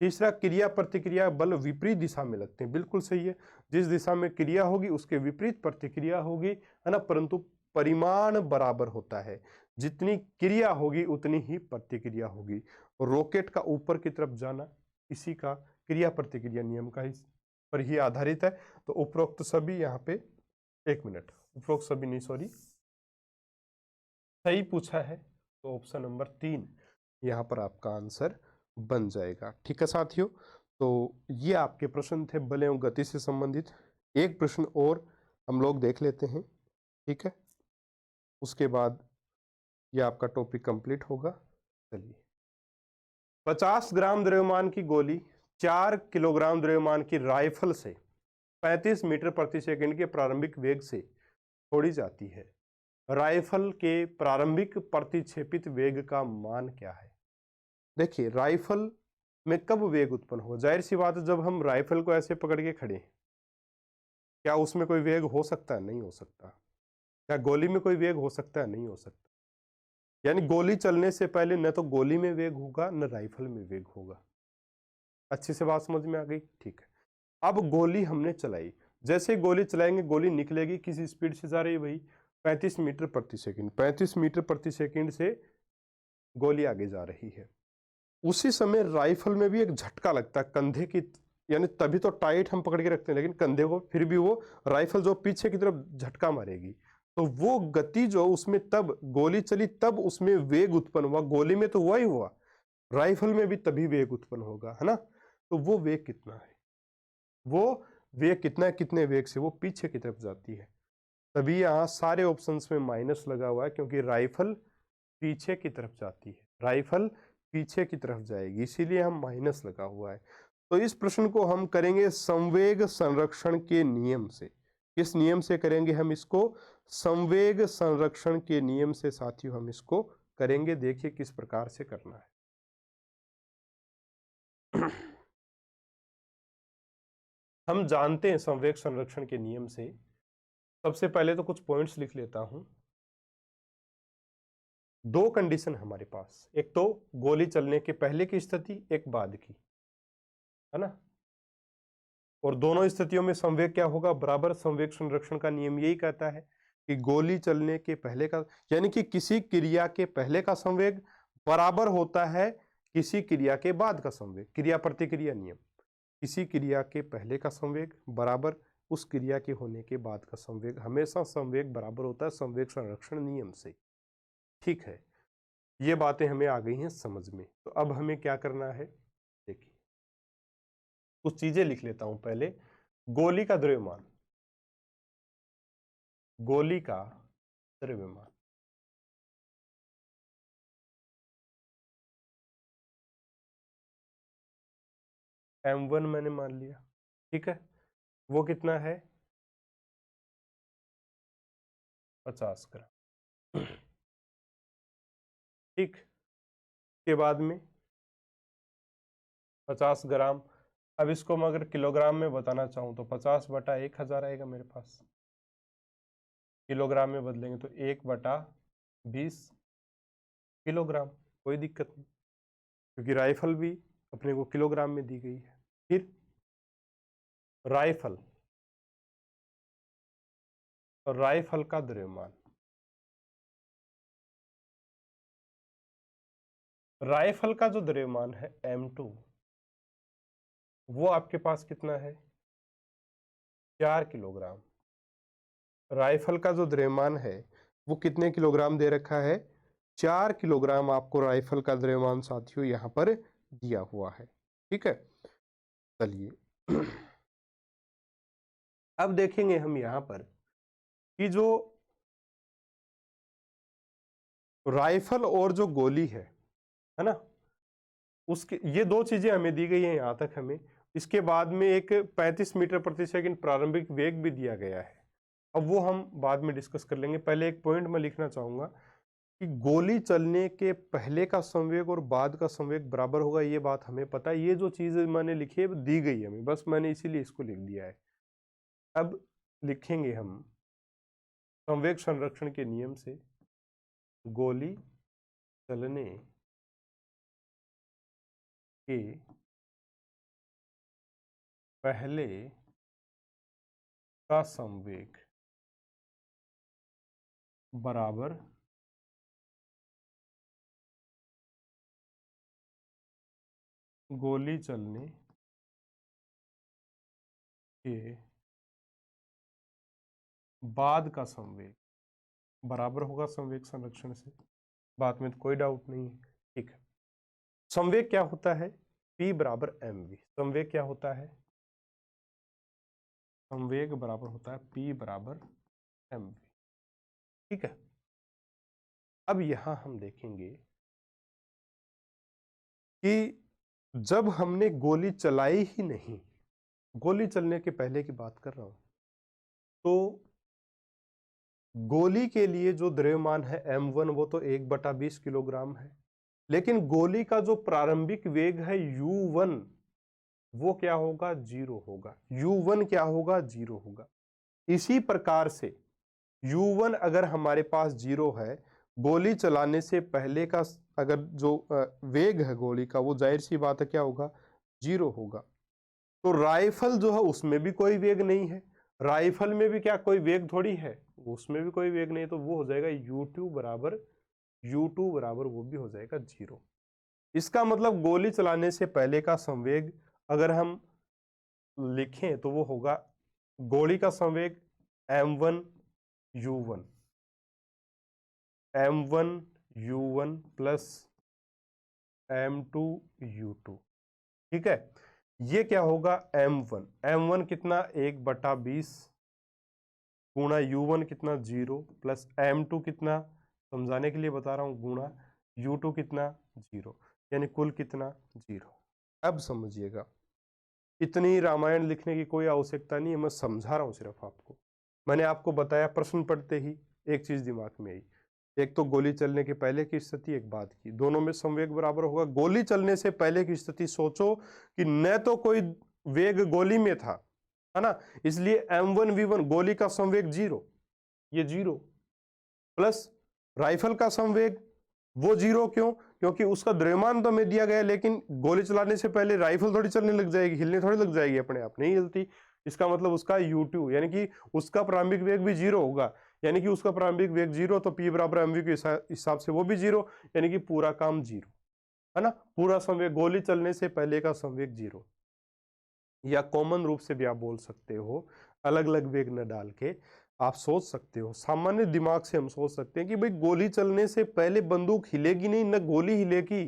तीसरा, क्रिया प्रतिक्रिया बल विपरीत दिशा में लगते हैं, बिल्कुल सही है। जिस दिशा में क्रिया होगी उसके विपरीत प्रतिक्रिया होगी, है ना, परंतु परिमाण बराबर होता है। जितनी क्रिया होगी उतनी ही प्रतिक्रिया होगी। रॉकेट का ऊपर की तरफ जाना इसी का क्रिया प्रतिक्रिया नियम का पर ही आधारित है। तो उपरोक्त सभी यहाँ पे, एक मिनट, उपरोक्त सभी नहीं, सॉरी, सही पूछा है, तो ऑप्शन नंबर 3 यहाँ पर आपका आंसर बन जाएगा। ठीक है साथियों, तो ये आपके प्रश्न थे बल एवं गति से संबंधित। एक प्रश्न और हम लोग देख लेते हैं, ठीक है, उसके बाद ये आपका टॉपिक कंप्लीट होगा। चलिए, 50 ग्राम द्रव्यमान की गोली 4 किलोग्राम द्रव्यमान की राइफल से 35 मीटर प्रति सेकंड के प्रारंभिक वेग से छोड़ी जाती है। राइफल के प्रारंभिक प्रतिक्षेपित वेग का मान क्या है? देखिए, राइफल में कब वेग उत्पन्न हो, जाहिर सी बात है जब हम राइफल को ऐसे पकड़ के खड़े हैं, क्या उसमें कोई वेग हो सकता है? नहीं हो सकता। क्या गोली में कोई वेग हो सकता है? नहीं हो सकता। यानी गोली चलने से पहले न तो गोली में वेग होगा न राइफल में वेग होगा। अच्छी से बात समझ में आ गई? ठीक है। अब गोली हमने चलाई, जैसे गोली चलाएंगे गोली निकलेगी, किसी स्पीड से जा रही है भाई, 35 मीटर प्रति सेकंड, 35 मीटर प्रति सेकंड से गोली आगे जा रही है। उसी समय राइफल में भी एक झटका लगता है कंधे की, यानी तभी तो टाइट हम पकड़ के रखते हैं, लेकिन कंधे को फिर भी वो राइफल जो पीछे की तरफ झटका मारेगी, तो वो गति जो उसमें, तब गोली चली तब उसमें वेग उत्पन्न हुआ। गोली में तो हुआ ही हुआ, राइफल में भी तभी वेग उत्पन्न होगा, है ना। तो वो वेग कितना है, वो वेग कितना है, कितने वेग से वो पीछे की तरफ जाती है। तभी यहाँ सारे ऑप्शंस में माइनस लगा हुआ है, क्योंकि राइफल पीछे की तरफ जाती है, राइफल पीछे की तरफ जाएगी, इसीलिए हम माइनस लगा हुआ है। तो इस प्रश्न को हम करेंगे संवेग संरक्षण के नियम से। किस नियम से करेंगे हम इसको? संवेग संरक्षण के नियम से साथियों हम इसको करेंगे। देखिए किस प्रकार से करना है। हम जानते हैं संवेग संरक्षण के नियम से, सबसे पहले तो कुछ पॉइंट्स लिख लेता हूं। 2 कंडीशन हमारे पास, एक तो गोली चलने के पहले की स्थिति, एक बाद की, है ना, और दोनों स्थितियों में संवेग क्या होगा? बराबर। संवेग संरक्षण का नियम यही कहता है कि गोली चलने के पहले का, यानी कि किसी क्रिया के पहले का संवेग बराबर होता है किसी क्रिया के बाद का संवेग। क्रिया प्रतिक्रिया नियम, किसी क्रिया के पहले का संवेग बराबर उस क्रिया के होने के बाद का संवेग, हमेशा संवेग बराबर होता है संवेग संरक्षण नियम से। ठीक है, ये बातें हमें आ गई हैं समझ में। तो अब हमें क्या करना है, देखिए कुछ चीजें लिख लेता हूं पहले। गोली का द्रव्यमान, गोली का द्रव्यमान m1 मैंने मान लिया, ठीक है, वो कितना है 50 ग्राम। ठीक, के बाद में 50 ग्राम, अब इसको मैं अगर किलोग्राम में बताना चाहूं तो 50/1000 आएगा मेरे पास। किलोग्राम में बदलेंगे तो 1/20 किलोग्राम, कोई दिक्कत नहीं, क्योंकि राइफल भी अपने को किलोग्राम में दी गई है। फिर राइफल और राइफल का द्रव्यमान, राइफल का जो द्रव्यमान है m2, वो आपके पास कितना है 4 किलोग्राम। राइफल का जो द्रव्यमान है वो कितने किलोग्राम दे रखा है, 4 किलोग्राम आपको राइफल का द्रव्यमान साथियों यहां पर दिया हुआ है। ठीक है, चलिए अब देखेंगे हम यहां पर कि जो राइफल और जो गोली है ना, उसके ये दो चीजें हमें दी गई हैं यहां तक हमें। इसके बाद में एक 35 मीटर प्रति सेकंड प्रारंभिक वेग भी दिया गया है, अब वो हम बाद में डिस्कस कर लेंगे। पहले एक पॉइंट मैं लिखना चाहूंगा कि गोली चलने के पहले का संवेग और बाद का संवेग बराबर होगा, ये बात हमें पता है। ये जो चीज मैंने लिखी है दी गई है हमें, बस मैंने इसीलिए इसको लिख दिया है। अब लिखेंगे हम संवेग संरक्षण के नियम से गोली चलने के पहले का संवेग बराबर गोली चलने के बाद का संवेग बराबर होगा संवेग संरक्षण से। बात में तो कोई डाउट नहीं है। ठीक है, संवेग क्या होता है, P बराबर mv। संवेग क्या होता है, संवेग बराबर होता है P बराबर mv। ठीक है, अब यहां हम देखेंगे कि जब हमने गोली चलाई ही नहीं, गोली चलने के पहले की बात कर रहा हूं, तो गोली के लिए जो द्रव्यमान है m1 वो तो 1/20 किलोग्राम है, लेकिन गोली का जो प्रारंभिक वेग है u1 वो क्या होगा 0 होगा। u1 क्या होगा 0 होगा। इसी प्रकार से u1 अगर हमारे पास 0 है, गोली चलाने से पहले का अगर जो वेग है गोली का वो जाहिर सी बात है क्या होगा 0 होगा। तो राइफल जो है उसमें भी कोई वेग नहीं है, राइफल में भी क्या कोई वेग थोड़ी है, उसमें भी कोई वेग नहीं, तो वो हो जाएगा u2 बराबर वो भी हो जाएगा 0। इसका मतलब गोली चलाने से पहले का संवेग अगर हम लिखें तो वो होगा गोली का संवेग m1 u1 plus m2 u2। ठीक है, ये क्या होगा m1 कितना 1/20 गुणा u1 कितना 0 प्लस m2 कितना, समझाने के लिए बता रहा हूं, गुणा u2 कितना 0, यानी कुल कितना 0। अब समझिएगा, इतनी रामायण लिखने की कोई आवश्यकता नहीं है, मैं समझा रहा हूं सिर्फ आपको। मैंने आपको बताया प्रश्न पढ़ते ही एक चीज दिमाग में आई, एक तो गोली चलने के पहले की स्थिति, एक बाद की, दोनों में संवेग बराबर होगा। गोली चलने से पहले की स्थिति सोचो कि न तो कोई वेग गोली में था, है ना, इसलिए m1 v1 गोली का संवेग 0, ये 0 प्लस राइफल का संवेग वो 0, क्यों, क्योंकि उसका द्रव्यमान तो हमें दिया गया, लेकिन गोली चलाने से पहले राइफल थोड़ी चलने लग जाएगी, हिलने थोड़ी लग जाएगी, अपने आप नहीं हिलती। इसका मतलब उसका u2 यानी कि उसका प्रारंभिक वेग भी 0 होगा। यानी कि उसका प्रारंभिक वेग 0, तो p बराबर mv के हिसाब से वो भी 0, यानी कि पूरा काम 0, है ना। पूरा संवेग, गोली चलने से पहले का संवेग 0, या कॉमन रूप से भी आप बोल सकते हो, अलग अलग वेग न डाल के आप सोच सकते हो, सामान्य दिमाग से हम सोच सकते हैं कि भाई गोली चलने से पहले बंदूक हिलेगी नहीं, न गोली हिलेगी,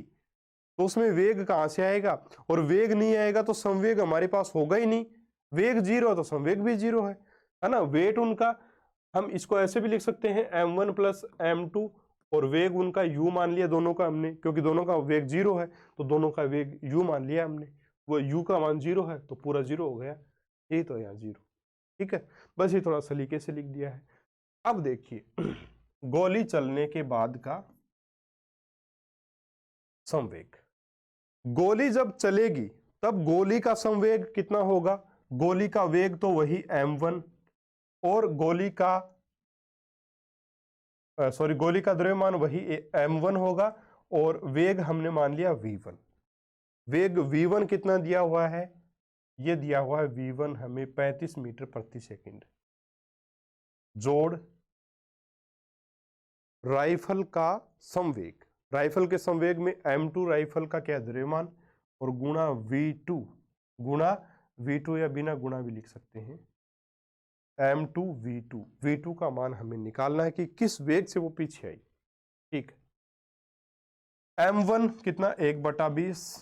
तो उसमें वेग कहां से आएगा, और वेग नहीं आएगा तो संवेग हमारे पास होगा ही नहीं, वेग 0 तो संवेग भी 0 है ना। वेट उनका, हम इसको ऐसे भी लिख सकते हैं m1 प्लस m2, और वेग उनका u मान लिया दोनों का हमने, क्योंकि दोनों का वेग 0 है तो दोनों का वेग u मान लिया हमने, वो u का मान 0 है तो पूरा 0 हो गया, यही तो यहाँ 0, ठीक है। बस ये थोड़ा सलीके से लिख दिया है। अब देखिए गोली चलने के बाद का संवेग, गोली जब चलेगी तब गोली का संवेग कितना होगा, गोली का वेग तो वही m1, और गोली का गोली का द्रव्यमान वही m1 होगा, और वेग हमने मान लिया v1। वेग v1 कितना दिया हुआ है, ये दिया हुआ है v1 हमें 35 मीटर प्रति सेकंड, जोड़ राइफल का संवेग, राइफल के संवेग में m2 राइफल का क्या द्रव्यमान, और गुणा v2 या बिना गुणा भी लिख सकते हैं, m2 v2 का मान हमें निकालना है कि किस वेग से वो पीछे आई, ठीक है। m1 कितना 1/20,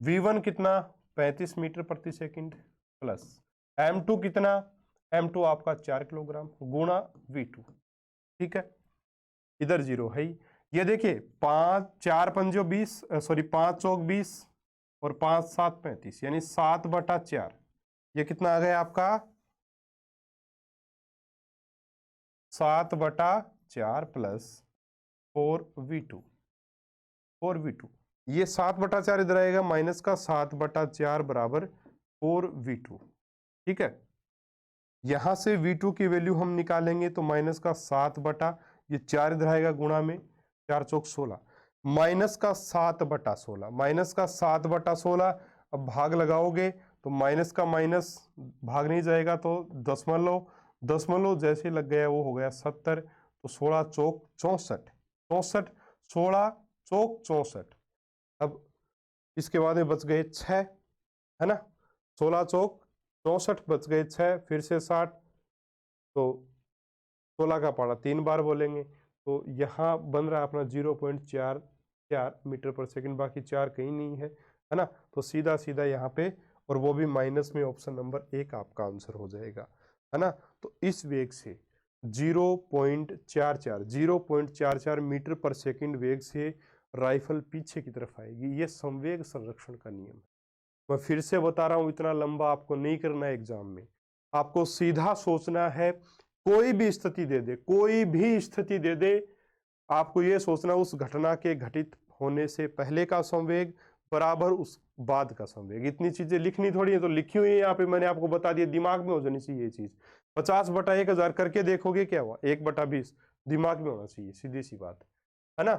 v1 कितना 35 मीटर प्रति सेकंड, प्लस m2 कितना, m2 आपका 4 किलोग्राम, गुणा v2, ठीक है। इधर 0 है ही, ये देखिए 4 पंजो 20, 5 चौक 20, और 5 7 35, यानी 7/4, ये कितना आ गया आपका 7/4 प्लस 4v2, ये 7/4 इधर आएगा, माइनस का 7/4 बराबर 4v2, ठीक है। यहां से v2 की वैल्यू हम निकालेंगे तो माइनस का 7 ये 4 इधर आएगा, गुणा में 4 चौक 16, माइनस का 7/16, माइनस का 7/16, अब भाग लगाओगे तो माइनस का माइनस भाग नहीं जाएगा, तो दशमलव जैसे लग गया वो हो गया 70, तो 16 चौक 64, 16 चौक 64, अब इसके बाद में बच गए 6, है ना, 16 चौक 64 बच गए 6, फिर से 60, तो 16 का पारा 3 बार बोलेंगे, तो यहाँ बन रहा है अपना 0.44 मीटर पर सेकंड, बाकी 4 कहीं नहीं है ना, तो सीधा सीधा यहाँ पे, और वो भी माइनस में, ऑप्शन नंबर 1 आपका आंसर हो जाएगा, है ना। तो इस वेग से 0.44 मीटर पर सेकंड वेग से राइफल पीछे की तरफ आएगी, ये संवेग संरक्षण का नियम है। मैं फिर से बता रहा हूं, इतना लंबा आपको नहीं करना है एग्जाम में, आपको सीधा सोचना है, कोई भी स्थिति दे दे, कोई भी स्थिति दे दे, आपको यह सोचना उस घटना के घटित होने से पहले का संवेग बराबर उस बाद का संवेग, इतनी चीजें लिखनी थोड़ी है, तो लिखी हुई है यहाँ पे, मैंने आपको बता दिया, दिमाग में हो जानी चाहिए ये चीज। 50/1000 करके देखोगे क्या हुआ, 1/20 दिमाग में होना चाहिए, सीधी सी बात है ना।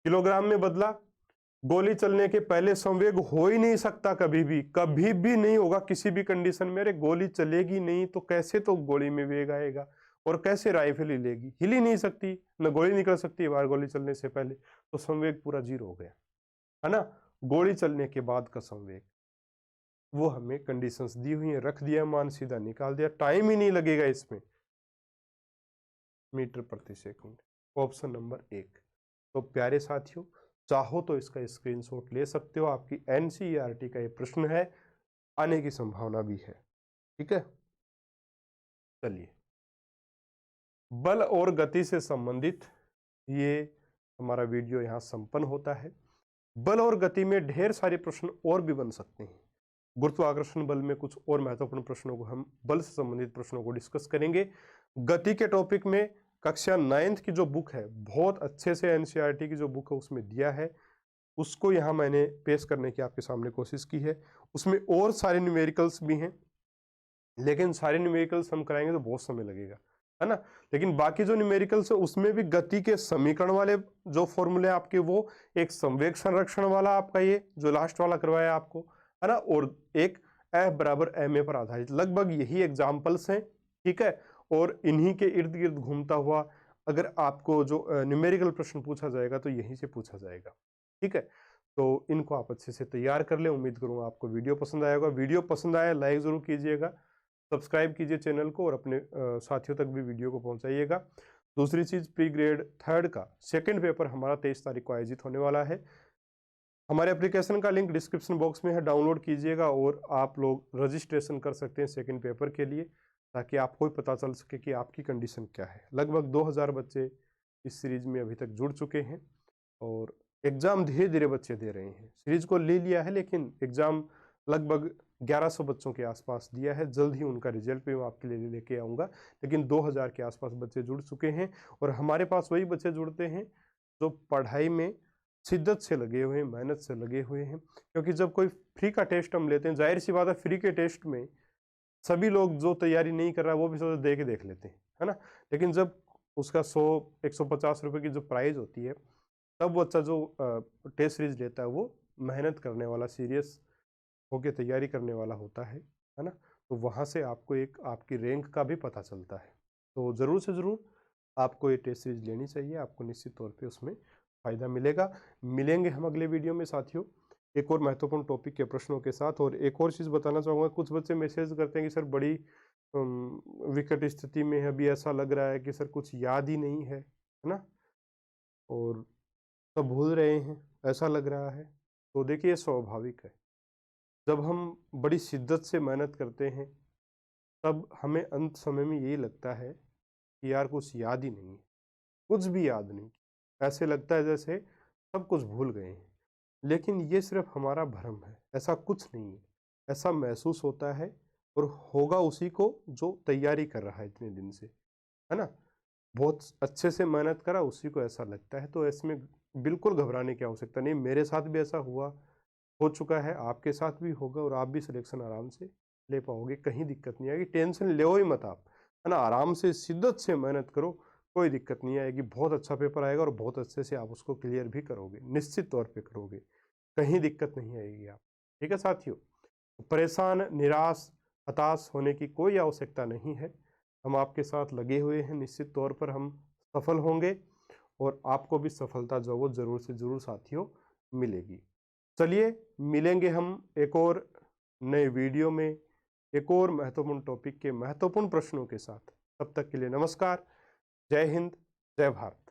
किलोग्राम में बदला, गोली चलने के पहले संवेग हो ही नहीं सकता, कभी भी नहीं होगा किसी भी कंडीशन में। अरे गोली चलेगी नहीं तो कैसे तो गोली में वेग आएगा, और कैसे राइफल हिलेगी, हिल ही नहीं सकती, न गोली निकल सकती है बाहर गोली चलने से पहले, तो संवेग पूरा 0 हो गया, है ना। गोली चलने के बाद का संवेग, वो हमें कंडीशंस दी हुई है, रख दिया मान, सीधा निकाल दिया, टाइम ही नहीं लगेगा इसमें, मीटर प्रति सेकंड, ऑप्शन नंबर 1। तो प्यारे साथियों, चाहो तो इसका स्क्रीनशॉट ले सकते हो, आपकी एनसीईआरटी का ये प्रश्न है, आने की संभावना भी है, ठीक है। चलिए, बल और गति से संबंधित ये हमारा वीडियो यहाँ संपन्न होता है। बल और गति में ढेर सारे प्रश्न और भी बन सकते हैं, गुरुत्वाकर्षण बल में कुछ और महत्वपूर्ण प्रश्नों को हम बल से संबंधित प्रश्नों को डिस्कस करेंगे। गति के टॉपिक में कक्षा 9th की जो बुक है, बहुत अच्छे से एनसीईआरटी की जो बुक है उसमें दिया है, उसको यहाँ मैंने पेश करने की आपके सामने कोशिश की है। उसमें और सारे न्यूमेरिकल्स भी हैं, लेकिन सारे न्यूमेरिकल्स हम कराएंगे तो बहुत समय लगेगा, है ना। लेकिन बाकी जो न्यूमेरिकल्स है उसमें भी गति के समीकरण वाले जो फॉर्मूले आपके, वो एक संवेग संरक्षण वाला आपका ये जो लास्ट वाला करवाया आपको, है ना, और एक F = ma पर आधारित, लगभग यही एग्जाम्पल्स हैं, ठीक है। और इन्हीं के इर्द गिर्द घूमता हुआ अगर आपको जो न्यूमेरिकल प्रश्न पूछा जाएगा तो यहीं से पूछा जाएगा। ठीक है, तो इनको आप अच्छे से तैयार कर लें। उम्मीद करूंगा आपको वीडियो पसंद आएगा। वीडियो पसंद आया लाइक ज़रूर कीजिएगा, सब्सक्राइब कीजिए चैनल को और अपने साथियों तक भी वीडियो को पहुंचाइएगा। दूसरी चीज़, प्री ग्रेड 3rd का सेकंड पेपर हमारा 23 तारीख को आयोजित होने वाला है। हमारे एप्लीकेशन का लिंक डिस्क्रिप्शन बॉक्स में है, डाउनलोड कीजिएगा और आप लोग रजिस्ट्रेशन कर सकते हैं सेकंड पेपर के लिए, ताकि आपको भी पता चल सके कि आपकी कंडीशन क्या है। लगभग 2000 बच्चे इस सीरीज में अभी तक जुड़ चुके हैं और एग्ज़ाम धीरे धीरे बच्चे दे रहे हैं। सीरीज को ले लिया है लेकिन एग्ज़ाम लगभग 1100 बच्चों के आसपास दिया है। जल्द ही उनका रिजल्ट भी मैं आपके लिए लेके आऊँगा, लेकिन 2000 के आसपास बच्चे जुड़ चुके हैं। और हमारे पास वही बच्चे जुड़ते हैं जो पढ़ाई में शिद्दत से लगे हुए हैं, मेहनत से लगे हुए हैं। क्योंकि जब कोई फ्री का टेस्ट हम लेते हैं, जाहिर सी बात है फ्री के टेस्ट में सभी लोग जो तैयारी नहीं कर रहा है वो भी सोच दे के देख लेते हैं, है ना। लेकिन जब उसका 100-150 रुपये की जो प्राइज होती है, तब बच्चा जो टेस्ट सीरीज लेता है वो मेहनत करने वाला, सीरियस होके तैयारी करने वाला होता है ना। तो वहाँ से आपको एक आपकी रैंक का भी पता चलता है। तो ज़रूर से ज़रूर आपको ये टेस्ट सीरीज लेनी चाहिए, आपको निश्चित तौर पे उसमें फ़ायदा मिलेगा। मिलेंगे हम अगले वीडियो में साथियों एक और महत्वपूर्ण टॉपिक के प्रश्नों के साथ। और एक और चीज़ बताना चाहूँगा, कुछ बच्चे मैसेज करते हैं कि सर बड़ी विकट स्थिति में है, अभी ऐसा लग रहा है कि सर कुछ याद ही नहीं है ना, और सब भूल रहे हैं, ऐसा लग रहा है। तो देखिए ये स्वाभाविक है। जब हम बड़ी शिद्दत से मेहनत करते हैं तब हमें अंत समय में यही लगता है कि यार कुछ याद ही नहीं है, कुछ भी याद नहीं। ऐसे लगता है जैसे सब कुछ भूल गए हैं। लेकिन ये सिर्फ हमारा भ्रम है, ऐसा कुछ नहीं है। ऐसा महसूस होता है और होगा उसी को जो तैयारी कर रहा है इतने दिन से, है ना। बहुत अच्छे से मेहनत करा उसी को ऐसा लगता है। तो इसमें बिल्कुल घबराने की आवश्यकता नहीं। मेरे साथ भी ऐसा हो चुका है, आपके साथ भी होगा और आप भी सिलेक्शन आराम से ले पाओगे, कहीं दिक्कत नहीं आएगी। टेंशन लो ही मत आप, है ना। आराम से शिद्दत से मेहनत करो, कोई दिक्कत नहीं आएगी। बहुत अच्छा पेपर आएगा और बहुत अच्छे से आप उसको क्लियर भी करोगे, निश्चित तौर पे करोगे, कहीं दिक्कत नहीं आएगी आप। ठीक है साथियों, परेशान, निराश, हताश होने की कोई आवश्यकता नहीं है। हम आपके साथ लगे हुए हैं, निश्चित तौर पर हम सफल होंगे और आपको भी सफलता जो वो ज़रूर से ज़रूर साथियों मिलेगी। चलिए मिलेंगे हम एक और नए वीडियो में एक और महत्वपूर्ण टॉपिक के महत्वपूर्ण प्रश्नों के साथ। तब तक के लिए नमस्कार, जय हिंद, जय भारत।